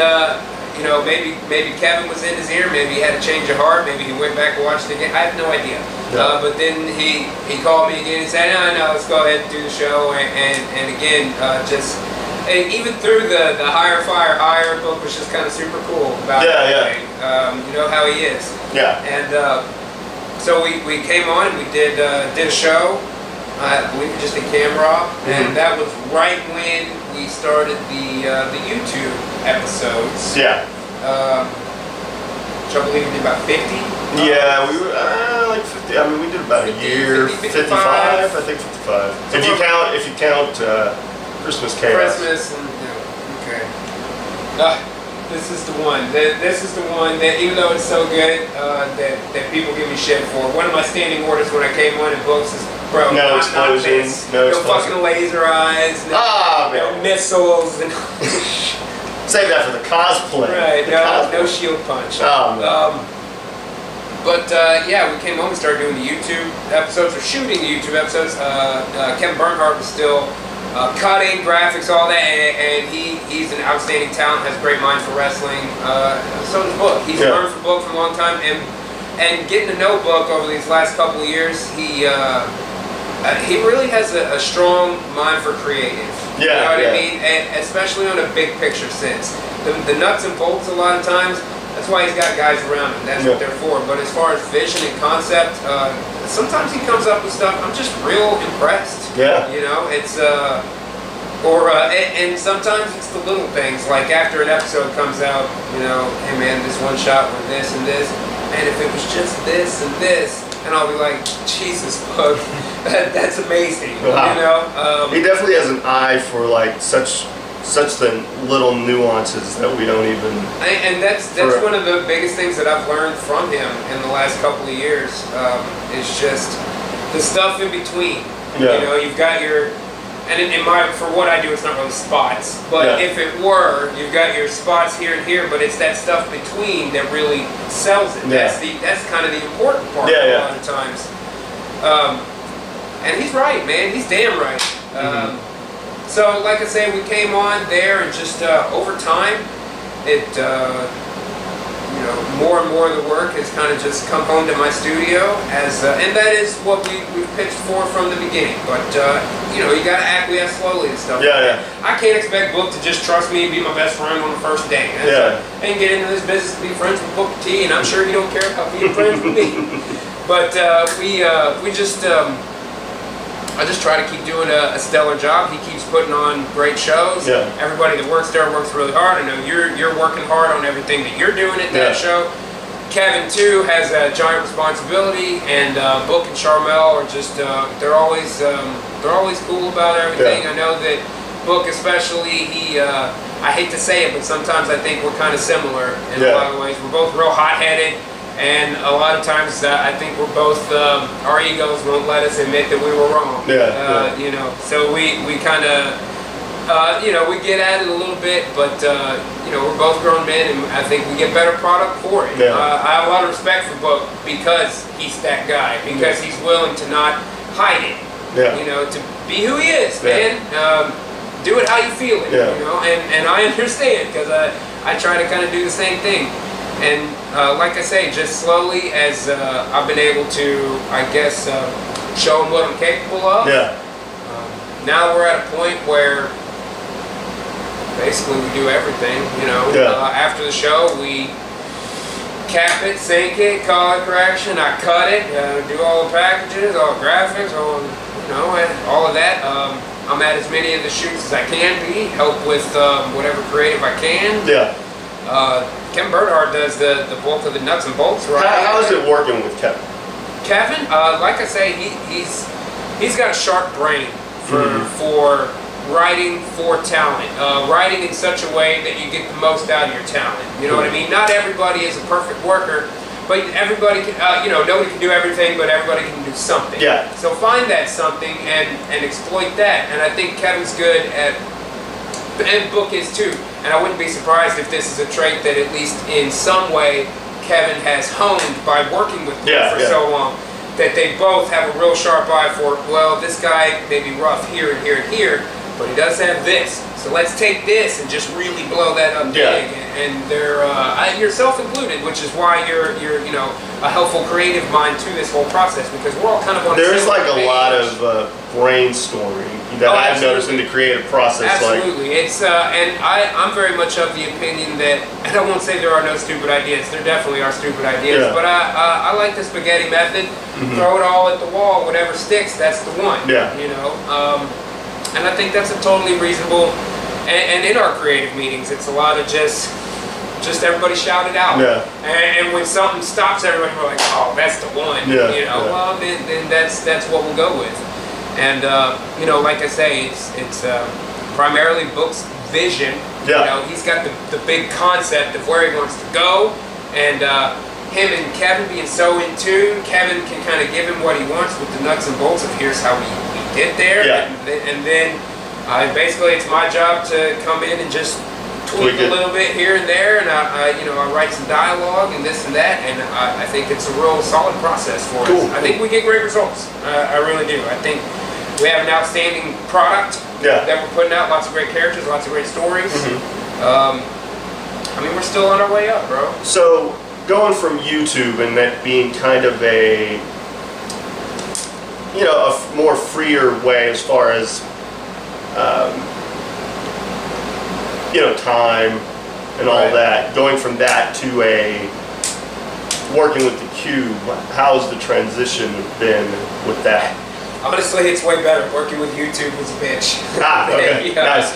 maybe Kevin was in his ear, maybe he had a change of heart, maybe he went back and watched it again. I have no idea. But then he called me again and said, no, let's go ahead and do the show. And again, and even through the hire, fire, hire, Book was just kind of super cool about everything. You know how he is. And so we came on and we did a show. I believe just a camera, and that was right when we started the YouTube episodes. Which I believe we did about 50. Yeah, we were like 50. I mean, we did about 50, a year, 55. I think 55. So if you count Christmas Chaos. Christmas and okay. This is the one. This is the one that, even though it's so good, that people give me shit for. One of my standing orders when I came on in books is, bro, no explosions, no fucking laser eyes, no missiles, and save that for the cosplay. Right, no shield punch. But we came home and started doing the YouTube episodes, or shooting the YouTube episodes. Kevin Bernhardt was still cutting, graphics, all that, and he's an outstanding talent, has a great mind for wrestling. So does Book. He's learned from Book for a long time, and getting to know Book over these last couple of years, he really has a strong mind for creative. You know what I mean? And especially on a big picture sense. The nuts and bolts a lot of times, that's why he's got guys around him. That's what they're for. But as far as vision and concept, sometimes he comes up with stuff, I'm just real impressed. It's and sometimes it's the little things, like after an episode comes out, hey man, this one shot with this and this, and if it was just this and this, and I'll be like, Jesus, Book, that's amazing. Wow. He definitely has an eye for like such the little nuances that we don't even. And that's one of the biggest things that I've learned from him in the last couple of years. Is just the stuff in between. You've got your. And for what I do, it's not really spots. But if it were, you've got your spots here and here, but it's that stuff between that really sells it. That's kind of the important part a lot of times. And he's right, man. He's damn right. So, like I say, we came on there, and just over time, it more and more of the work has kind of just come home to my studio and that is what we pitched for from the beginning. But you got to acquiesce slowly and stuff. I can't expect Book to just trust me and be my best friend on the first day. And get into this business to be friends with Booker T, and I'm sure he don't care about being friends with me. But I just try to keep doing a stellar job. He keeps putting on great shows. Everybody that works there works really hard. I know you're working hard on everything that you're doing at that show. Kevin too has a giant responsibility, and Book and Charmel are just they're always cool about everything. I know that Book especially, I hate to say it, but sometimes I think we're kind of similar in a lot of ways. We're both real hot-headed. And a lot of times, I think we're both, our egos won't let us admit that we were wrong. So we kind of, we get at it a little bit, but, we're both grown men, and I think we get better product for it. I have a lot of respect for Book because he's that guy, because he's willing to not hide it, to be who he is, man. Do it how you feel it, and I understand, because I try to kind of do the same thing. And like I say, just slowly as I've been able to, I guess, show them what I'm capable of. Now we're at a point where basically we do everything. After the show, we cap it, sync it, color correction. I cut it, do all the packages, all the graphics, all all of that. I'm at as many of the shoots as I can be. Help with whatever creative I can. Yeah. Kevin Bernhard does the bulk of the nuts and bolts, right? How is it working with Kevin? Kevin, like I say, he's got a sharp brain for writing for talent. Writing in such a way that you get the most out of your talent. You know what I mean? Not everybody is a perfect worker, but everybody can, nobody can do everything, but everybody can do something. Yeah. So find that something and exploit that. And I think Kevin's good at, and Book is too. And I wouldn't be surprised if this is a trait that at least in some way Kevin has honed by working with me for so long. That they both have a real sharp eye for, well, this guy may be rough here and here and here, but he does have this. So let's take this and just really blow that up big. And they're yourself included, which is why you're a helpful creative mind to this whole process, because we're all kind of on the same page. There's like a lot of brainstorming that I've noticed in the creative process. Absolutely. It's and I'm very much of the opinion that, and I won't say there are no stupid ideas. There definitely are stupid ideas, but I like the spaghetti method. Throw it all at the wall. Whatever sticks, that's the one. Yeah. And I think that's a totally reasonable. And in our creative meetings, it's a lot of just everybody shout it out. Yeah. And when something stops everybody, we're like, oh, that's the one. Well, then that's what we'll go with. And like I say, it's primarily Book's vision. Yeah. He's got the big concept of where he wants to go, and him and Kevin being so in tune, Kevin can kind of give him what he wants with the nuts and bolts of here's how we get there, and then basically it's my job to come in and just tweak a little bit here and there, and I write some dialogue and this and that, and I think it's a real solid process for us. I think we get great results. I really do. I think we have an outstanding product that we're putting out. Lots of great characters, lots of great stories. We're still on our way up, bro. So going from YouTube and that being kind of a a more freer way as far as time and all that, going from that to working with the Cube, how's the transition been with that? Honestly, it's way better. Working with YouTube was a bitch. Okay. Nice.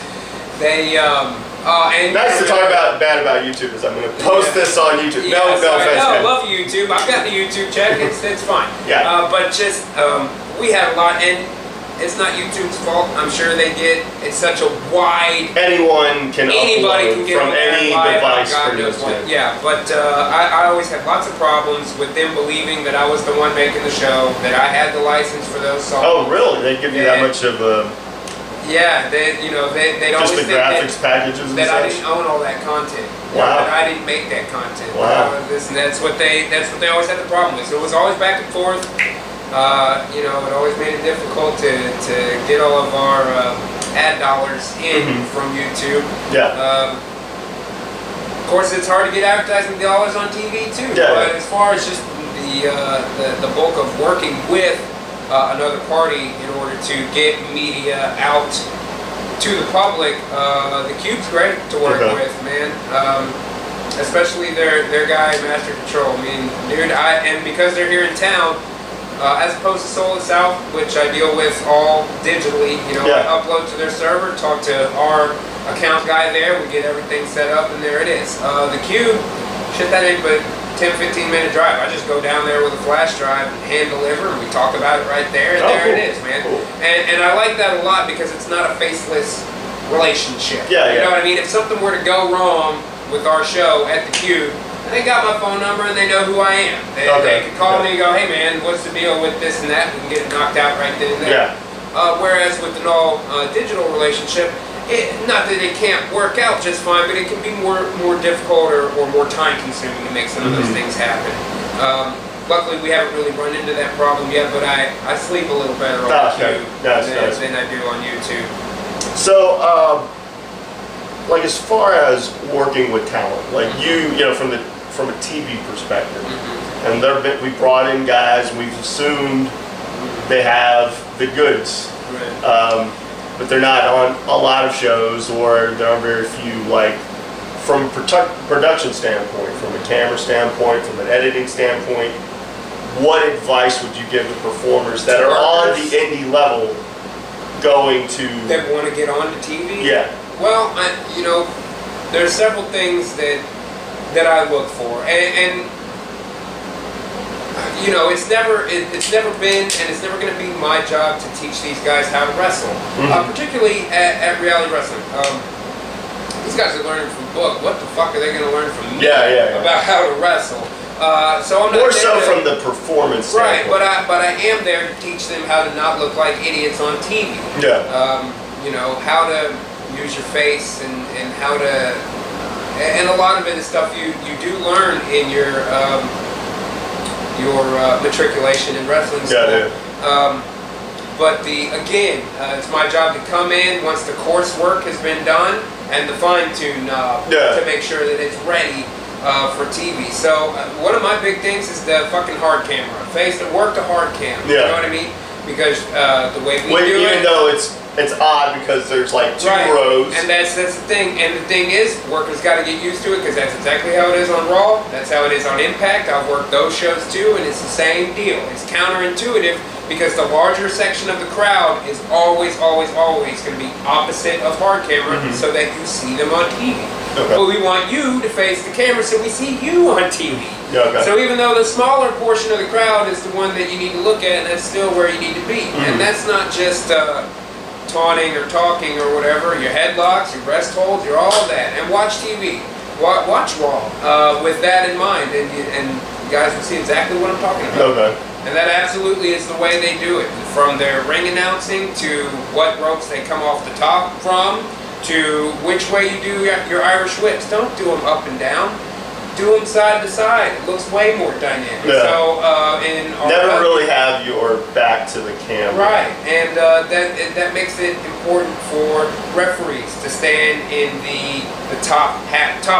And nice to talk bad about YouTube, as I'm going to post this on YouTube. No offense. I love YouTube. I've got the YouTube check. It's fine. Yeah. But just we have a lot, and it's not YouTube's fault. I'm sure they get. It's such a wide. Anybody can get from any device. Yeah, but I always had lots of problems with them believing that I was the one making the show, that I had the license for those songs. Oh, really? They give you that much of a. Yeah, they'd just always the graphics packages and that such? I didn't own all that content. Wow. That I didn't make that content. Wow. And that's what they always had the problem with. So it was always back and forth. It always made it difficult to get all of our ad dollars in from YouTube. Yeah. Of course, it's hard to get advertising dollars on TV too. Yeah. But as far as just the bulk of working with another party in order to get media out to the public, the Cube's great to work with, man. Especially their guy, Master Control. I mean, dude, and because they're here in town, as opposed to Soul South, which I deal with all digitally, I upload to their server, talk to our account guy there, we get everything set up, and there it is. The Cube, shit, that ain't but 10-15 minute drive. I just go down there with a flash drive and hand deliver, and we talk about it right there, and there it is, man. Cool. And I like that a lot because it's not a faceless relationship. You know what I mean? If something were to go wrong with our show at the Cube, they got my phone number and they know who I am. They can call me and go, hey man, what's the deal with this and that? We can get it knocked out right then and there. Whereas with an all digital relationship, not that it can't work out just fine, but it can be more difficult or more time consuming to make some of those things happen. Luckily, we haven't really run into that problem yet, but I sleep a little better on YouTube than I do on YouTube. So, like as far as working with talent, like from a TV perspective, and we brought in guys, and we've assumed they have the goods. But they're not on a lot of shows, or there are very few like from a production standpoint, from a camera standpoint, from an editing standpoint, what advice would you give to performers that are on the indie level going to... That want to get onto TV? Yeah. Well, you know, there's several things that I look for, and you know, it's never been, and it's never going to be my job to teach these guys how to wrestle, particularly at reality wrestling. These guys are learning from book. What the fuck are they going to learn from me about how to wrestle? So I'm not more so from the performance right, standpoint. but I am there to teach them how to not look like idiots on TV. Yeah. You know, how to use your face and how to, and a lot of it is stuff you do learn in your matriculation in wrestling school. Yeah. But again, it's my job to come in once the coursework has been done and the fine-tune to make sure that it's ready for TV. So one of my big things is the fucking hard camera. Work the hard cam. You know what I mean? Because the way we do it, even though it's odd because there's like two rows. And that's the thing. And the thing is, workers got to get used to it because that's exactly how it is on Raw. That's how it is on Impact. I've worked those shows too, and it's the same deal. It's counterintuitive because the larger section of the crowd is always going to be opposite of hard camera, so that you see them on TV. Okay. But we want you to face the camera so we see you on TV. Okay. So even though the smaller portion of the crowd is the one that you need to look at, that's still where you need to be. And that's not just taunting or talking or whatever. Your headlocks, your breast holds, your all that. And watch TV. Watch Raw with that in mind, and you guys will see exactly what I'm talking about. Okay. And that absolutely is the way they do it. From their ring announcing to what ropes they come off the top from, to which way you do your Irish whips. Don't do them up and down. Do them side to side. It looks way more dynamic. Yeah. So never really have your back to the camera. Right, and that makes it important for referees to stand in the top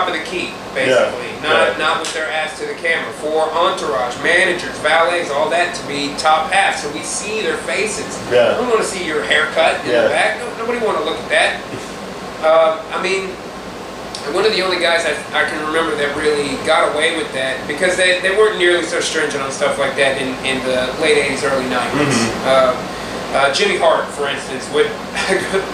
of the key, basically, not with their ass to the camera. For entourage, managers, valets, all that to be top half, so we see their faces. Yeah. I don't want to see your haircut in the back. Nobody want to look at that. I mean, one of the only guys I can remember that really got away with that, because they weren't nearly so stringent on stuff like that in the late 80s, early 90s. Jimmy Hart, for instance, would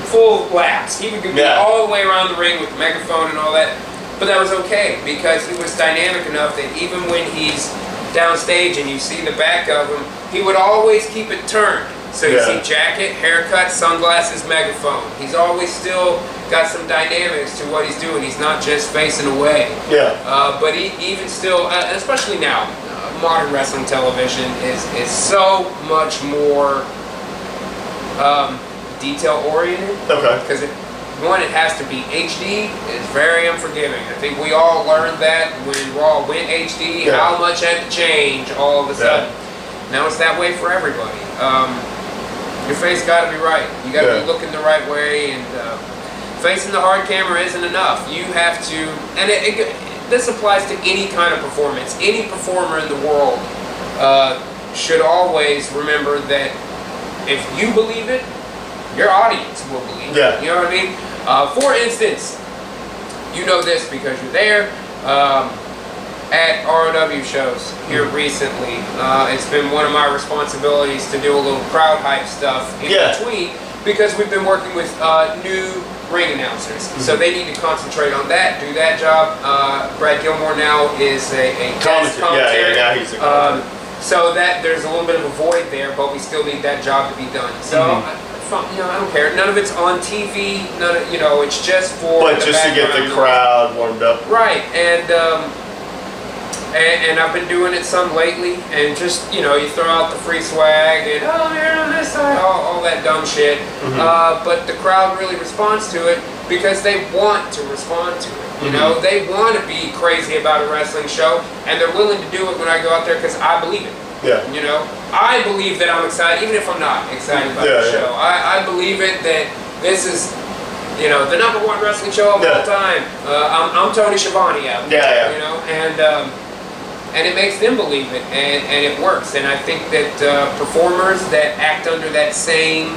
full laps. He would be all the way around the ring with the megaphone and all that. But that was okay, because he was dynamic enough that even when he's downstage and you see the back of him, he would always keep it turned. So you see jacket, haircut, sunglasses, megaphone. He's always still got some dynamics to what he's doing. He's not just facing away. Yeah. But he even still, especially now, modern wrestling television is so much more detail oriented. Okay. Because it has to be HD. It's very unforgiving. I think we all learned that when Raw went HD, how much had to change all of a sudden. Now it's that way for everybody. Your face got to be right. You got to be looking the right way, and facing the hard camera isn't enough. You have to, and this applies to any kind of performance. Any performer in the world should always remember that if you believe it, your audience will believe it. You know what I mean? For instance, you know this because you're there. At ROW shows here recently, it's been one of my responsibilities to do a little crowd hype stuff in between, because we've been working with new ring announcers. So they need to concentrate on that, do that job. Brad Gilmore now is a guest commentator. Now he's a commentator. So that there's a little bit of a void there, but we still need that job to be done. So I don't care. None of it's on TV. None of, it's just for but just to get the crowd warmed up. Right, and I've been doing it some lately, and just, you throw out the free swag and, oh, you're on this side, all that dumb shit. But the crowd really responds to it because they want to respond to it. You know, they want to be crazy about a wrestling show, and they're willing to do it when I go out there because I believe it. I believe that I'm excited, even if I'm not excited about the show. I believe it that this is, the #1 wrestling show of all time. I'm Tony Schiavone out there, and it makes them believe it, and it works. And I think that performers that act under that same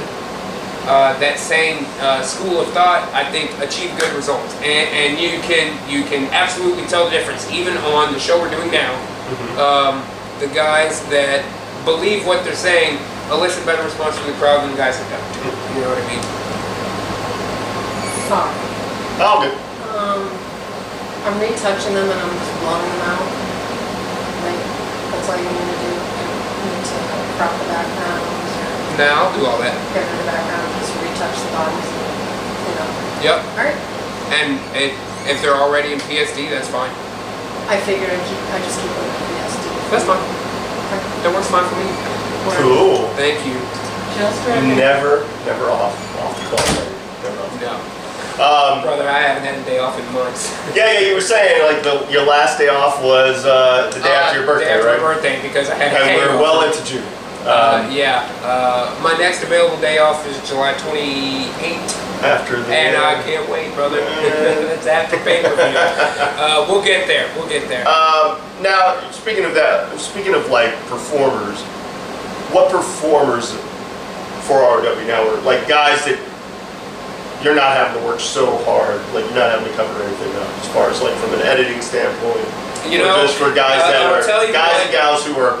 that same school of thought, I think, achieve good results. And you can absolutely tell the difference, even on the show we're doing now. The guys that believe what they're saying elicit better response from the crowd than the guys that don't. You know what I mean? Sorry. Oh, good. I'm retouching them and I'm just blowing them out. Like, that's all you need to do. You need to crop the backgrounds or Now I'll do all that. get rid of the background, just retouch the bodies and clean up. Yep. Alright. And if they're already in PSD, that's fine. I figured I just keep them in PSD. That's fine. That works fine for me. Cool. Thank you. Just right. Never off the clock. Never off. No. Um, Brother, I haven't had a day off in months. yeah, you were saying like your last day off was the day after your birthday, day after right? my birthday, because I had a And day we're off. well into June. My next available day off is July 28th. After the And I can't wait, brother. It's after pay-per-view. We'll get there. We'll get there. now, speaking of like performers, what performers for ROW now are like guys that you're not having to work so hard, like you're not having to cover anything up as far as like from an editing standpoint. You or know, just for guys that I'll are tell you guys what- and gals who are,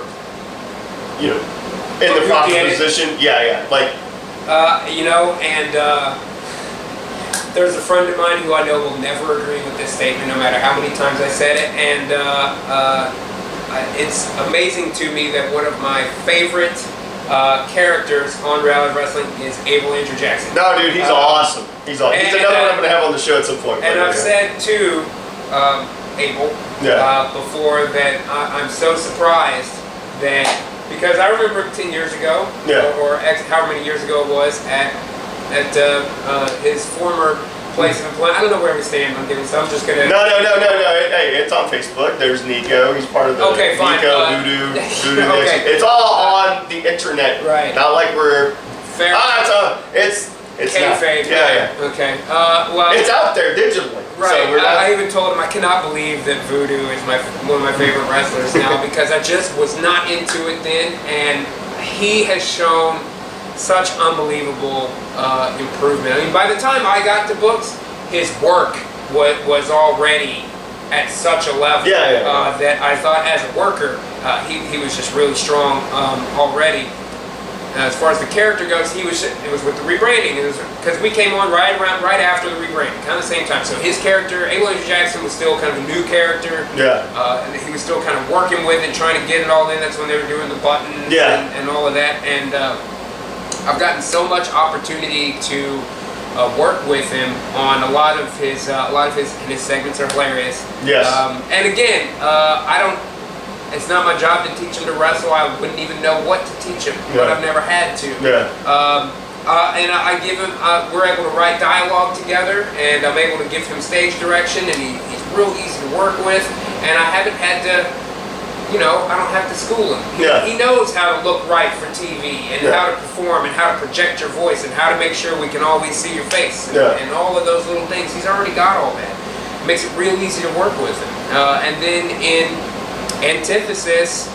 you know, in the Who proper get it. position. Yeah, like there's a friend of mine who I know will never agree with this statement, no matter how many times I said it, and it's amazing to me that one of my favorite characters on reality wrestling is Abel Andrew Jackson. no, dude, he's awesome. He's awesome. He's and, another one I'm gonna have on the show at some point. And later, I've yeah. said to Abel before that I'm so surprised that, because I remember 10 years ago, or however many years ago it was, at his former place of employment. I don't know where we stand on things, so I'm just gonna. No. Hey, it's on Facebook. There's Nico. He's part of the Okay, fine. Nico Voodoo Okay. Nation. It's all on the internet. Right. Not like we're. Fair. It's not. Kayfabe. Yeah. Okay. Well. It's out there digitally. Right. So we're not. I even told him I cannot believe that Voodoo is one of my favorite wrestlers now, because I just was not into it then, and he has shown such unbelievable improvement. I mean, by the time I got to books, his work was already at such a level that I thought, as a worker, he was just really strong already. As far as the character goes, it was with the rebranding. It was because we came on right after the rebranding, kind of the same time. So his character, Abel Andrew Jackson, was still kind of a new character. Yeah. And he was still kind of working with it, trying to get it all in. That's when they were doing the buttons and all of that. And I've gotten so much opportunity to work with him on a lot of his segments are hilarious. Yes. And again, I don't. It's not my job to teach him to wrestle. I wouldn't even know what to teach him, but I've never had to. Yeah. And I give him. We're able to write dialogue together, and I'm able to give him stage direction, and he's real easy to work with. And I haven't had to. I don't have to school him. He knows how to look right for TV, and how to perform, and how to project your voice, and how to make sure we can always see your face, and all of those little things. He's already got all that. It makes it real easy to work with him. And then in antithesis,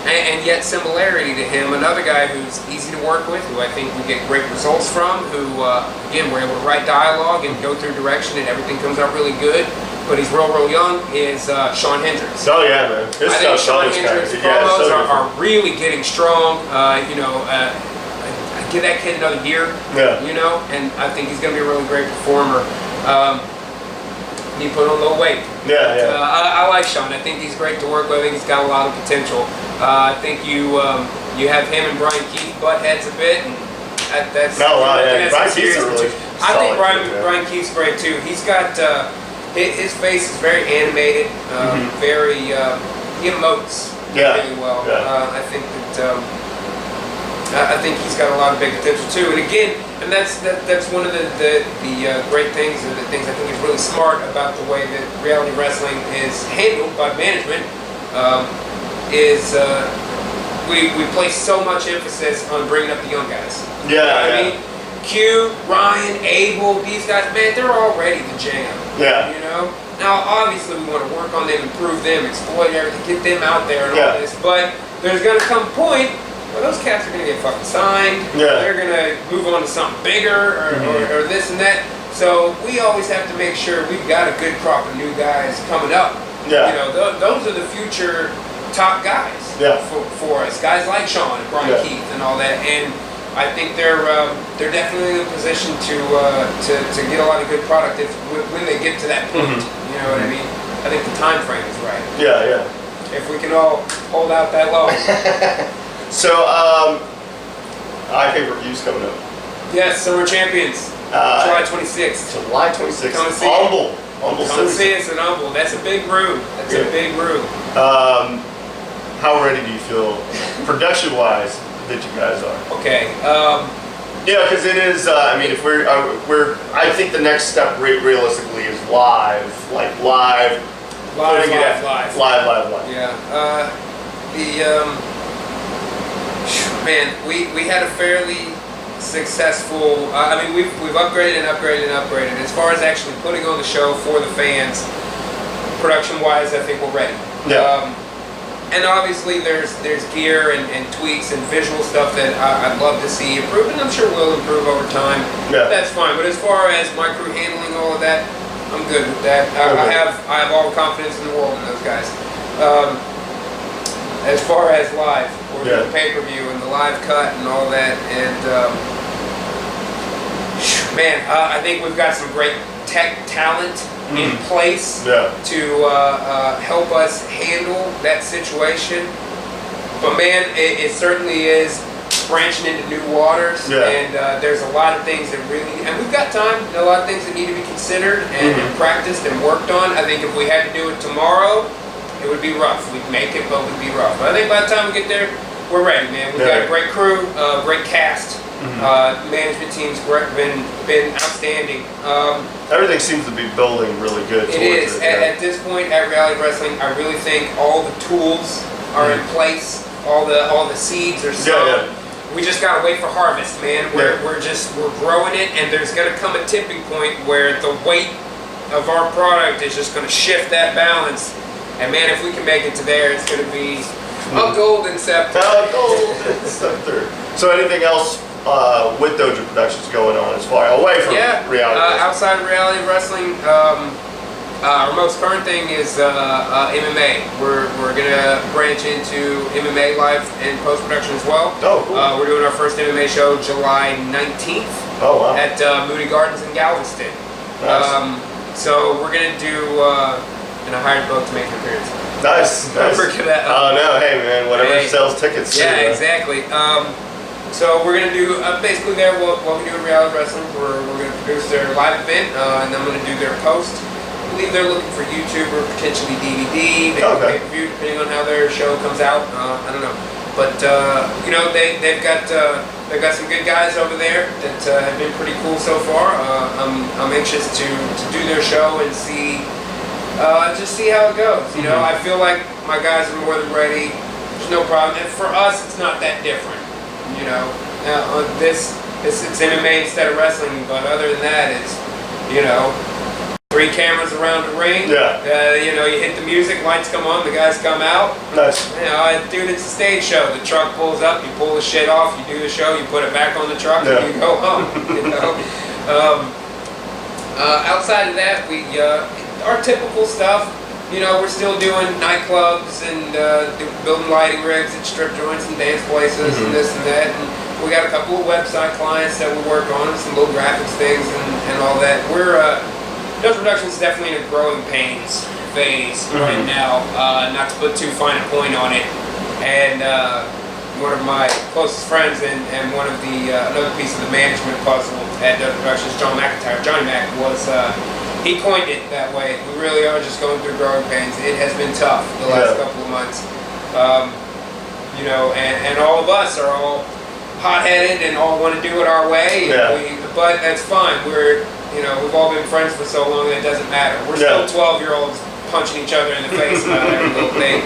and yet similarity to him, another guy who's easy to work with, who I think we get great results from, who, again, we're able to write dialogue and go through direction, and everything comes out really good, but he's real young, is Sean Hendricks. Oh yeah, man. I think Sean Hendricks' promos are really getting strong. Give that kid another year, and I think he's going to be a really great performer. He put on a little weight. I like Sean. I think he's great to work with. I think he's got a lot of potential. I think you have him and Brian Keith butt heads a bit, and that's. Brian Keith's really. I think Brian Keith's great too. He's got his face is very animated, very he emotes really well. I think that. I think he's got a lot of big potential too, and again, that's one of the great things, and the things I think is really smart about the way that reality wrestling is handled by management. We place so much emphasis on bringing up the young guys. I mean, Q, Ryan, Abel, these guys, man, they're already the jam. Now, obviously, we want to work on them, improve them, exploit everything, get them out there and all this. But there's going to come a point well, those cats are gonna get fucking signed. Yeah. They're gonna move on to something bigger or this and that. So we always have to make sure we've got a good crop of new guys coming up. Yeah. You know, those are the future top guys for us. Guys like Sean and Brian Keith and all that. And I think they're definitely in a position to get a lot of good product when they get to that point. You know what I mean? I think the time frame is right. Yeah. If we can all hold out that long. So, pay-per-view's coming up. Yes, Summer Champions, July 26th. July 26th. Come see Humble. Come see us in Humble. That's a big room. That's a big room. How ready do you feel, production-wise, that you guys are? Okay. Yeah, because it is. I mean, if we're, I think the next step realistically is live, like live. Live. Yeah. Man, we had a fairly successful. I mean, we've upgraded and upgraded and upgraded. As far as actually putting on the show for the fans, production-wise, I think we're ready. Yeah. And obviously, there's gear and tweaks and visual stuff that I'd love to see improve, and I'm sure we'll improve over time. Yeah. That's fine. But as far as my crew handling all of that, I'm good with that. I have all the confidence in the world in those guys. As far as live, we're doing the pay-per-view and the live cut and all that, and man, I think we've got some great tech talent in place to help us handle that situation. But man, it certainly is branching into new waters, and there's a lot of things that really, and we've got time, a lot of things that need to be considered and practiced and worked on. I think if we had to do it tomorrow, it would be rough. We'd make it, but we'd be rough. But I think by the time we get there, we're ready, man. We've got a great crew, great cast. Management team's been outstanding. Everything seems to be building really good. It is. At this point, at Reality Wrestling, I really think all the tools are in place. All the seeds are sown. We just gotta wait for harvest, man. We're growing it, and there's gonna come a tipping point where the weight of our product is just gonna shift that balance. And man, if we can make it to there, it's gonna be a golden scepter. A golden scepter. So anything else with Dojo Productions going on as far away from reality? Outside of reality wrestling, our most current thing is MMA. We're gonna branch into MMA live and post production as well. Oh, cool. We're doing our first MMA show July 19th. Oh, wow. At Moody Gardens in Galveston. Nice. So we're gonna do, and I hired both to make an appearance. Nice. Oh no, hey man, whatever sells tickets. Yeah, exactly. So we're gonna do basically there what we do in reality wrestling. We're gonna produce their live event, and then I'm gonna do their post. I believe they're looking for YouTube or potentially DVD, maybe pay-per-view, depending on how their show comes out. I don't know, but you know they've got some good guys over there that have been pretty cool so far. I'm anxious to do their show and see just see how it goes. You know, I feel like my guys are more than ready. There's no problem, and for us, it's not that different. You know, it's MMA instead of wrestling, but other than that, it's, you know, 3 cameras around the ring. Yeah. You know, you hit the music, lights come on, the guys come out. Nice. You know, dude, it's a stage show. The truck pulls up, you pull the shit off, you do the show, you put it back on the truck, and you go home. You know. Outside of that, we our typical stuff. You know, we're still doing nightclubs and building lighting rigs at strip joints and dance places and this and that. And we got a couple of website clients that we work on, some little graphics things and all that. We're Dojo Productions is definitely in a growing pains phase right now. Not to put too fine a point on it. And one of my closest friends and one of the another piece of the management puzzle at Dojo Productions, Johnny Mac, was. He coined it that way. We really are just going through growing pains. It has been tough the last couple of months. You know, and all of us are all hot-headed and all want to do it our way. But that's fine. We've all been friends for so long that it doesn't matter. We're still 12-year-olds punching each other in the face about every little thing.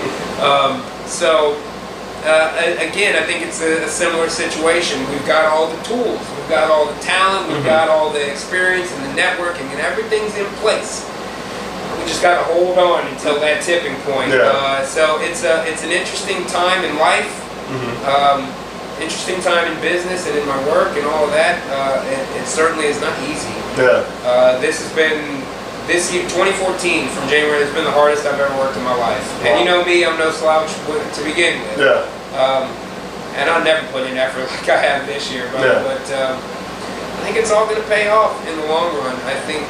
Again, I think it's a similar situation. We've got all the tools, we've got all the talent, we've got all the experience and the networking, and everything's in place. We just got to hold on until that tipping point. So it's an interesting time in life. interesting time in business and in my work and all of that. It certainly is not easy. Yeah. This has been, this year, 2014, from January, has been the hardest I've ever worked in my life. And you know me, I'm no slouch to begin with. Yeah. And I'll never put in effort like I have this year. But I think it's all going to pay off in the long run. I think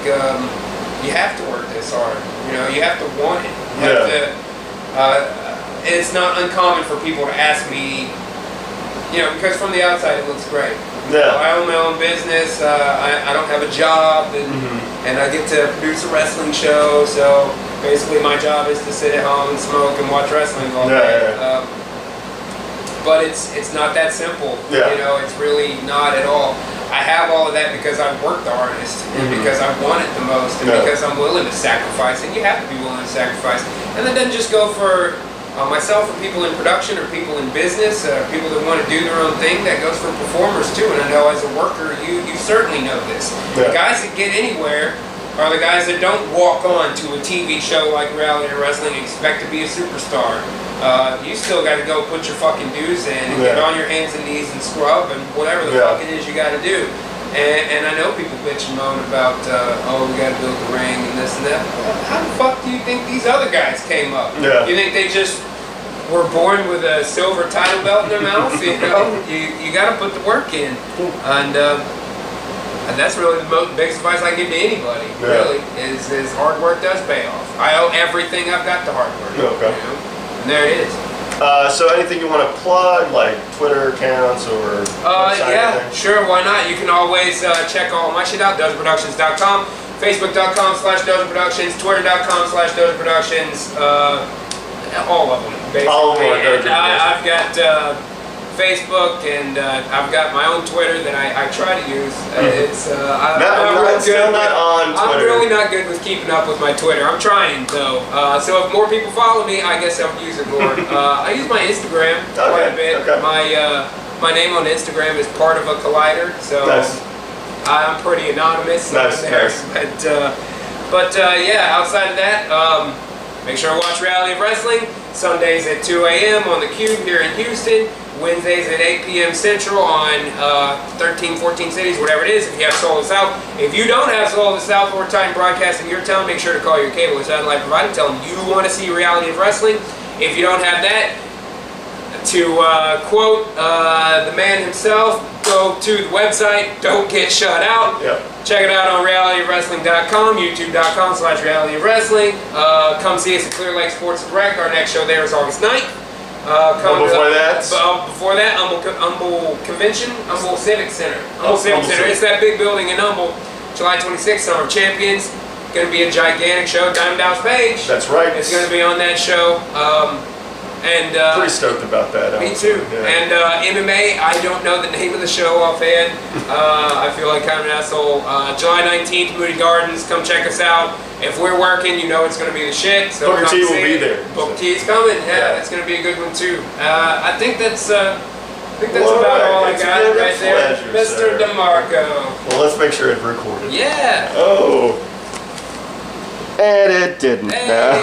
you have to work this hard. You know, you have to want it. You have to. It's not uncommon for people to ask me, you know, because from the outside it looks great. Yeah. I own my own business. I don't have a job, and I get to produce a wrestling show. So basically, my job is to sit at home and smoke and watch wrestling all day. But it's not that simple. Yeah. You know, it's really not at all. I have all of that because I've worked the hardest, and because I want it the most, and because I'm willing to sacrifice, and you have to be willing to sacrifice. And that doesn't just go for myself or people in production or people in business, people that want to do their own thing. That goes for performers too. And I know as a worker, you certainly know this. The guys that get anywhere are the guys that don't walk on to a TV show like Reality Wrestling and expect to be a superstar. You still got to go put your fucking dues in and get on your hands and knees and scrub and whatever the fuck it is you got to do. And I know people bitch and moan about, oh, we got to build the ring and this and that. How the fuck do you think these other guys came up? You think they just were born with a silver title belt in their mouth? You know, you got to put the work in. And that's really the biggest advice I give to anybody, really, is hard work does pay off. I owe everything I've got to hard work. You know? And there it is. So anything you want to plug, like Twitter accounts or yeah, sure, why not? You can always check all my shit out, dojoproductions.com, facebook.com/Dojo Productions, twitter.com/Dojo Productions, all of them, basically. All of them are Dojo Productions. I've got Facebook, and I've got my own Twitter that I try to use. I'm really not good with keeping up with my Twitter. I'm trying though. So if more people follow me, I guess I'll use it more. I use my Instagram quite a bit. My name on Instagram is part of a collider, so I'm pretty anonymous there. But yeah, outside of that, make sure to watch Reality of Wrestling Sundays at 2 a.m. on the Cube here in Houston. Wednesdays at 8 p.m. Central on 13, 14 cities, whatever it is, if you have Soul of the South. If you don't have Soul of the South or Titan Broadcast in your town, make sure to call your cable or satellite provider. Tell them you want to see Reality of Wrestling. If you don't have that, to quote the man himself, go to the website, don't get shut out. Check it out on realityofwrestling.com, youtube.com/realityofwrestling. Come see us at Clear Lake Sports Rec. Our next show there is August 9th. Before that, Humble Convention, Humble Civic Center. Humble Civic Center. It's that big building in Humble. July 26th, Summer of Champions. Going to be a gigantic show. Diamond Dallas Page. That's right. It's going to be on that show. Pretty stoked about that. Me too. And MMA, I don't know the name of the show offhand. I feel like kind of an asshole. July 19th, Moody Gardens. Come check us out. If we're working, you know it's going to be the shit. So Booker T will be there. Booker T is coming. Yeah, it's going to be a good one too. I think that's about all I got right there. Mr. DeMarco. Well, let's make sure it's recorded. Yeah. Oh. And it didn't. Hey.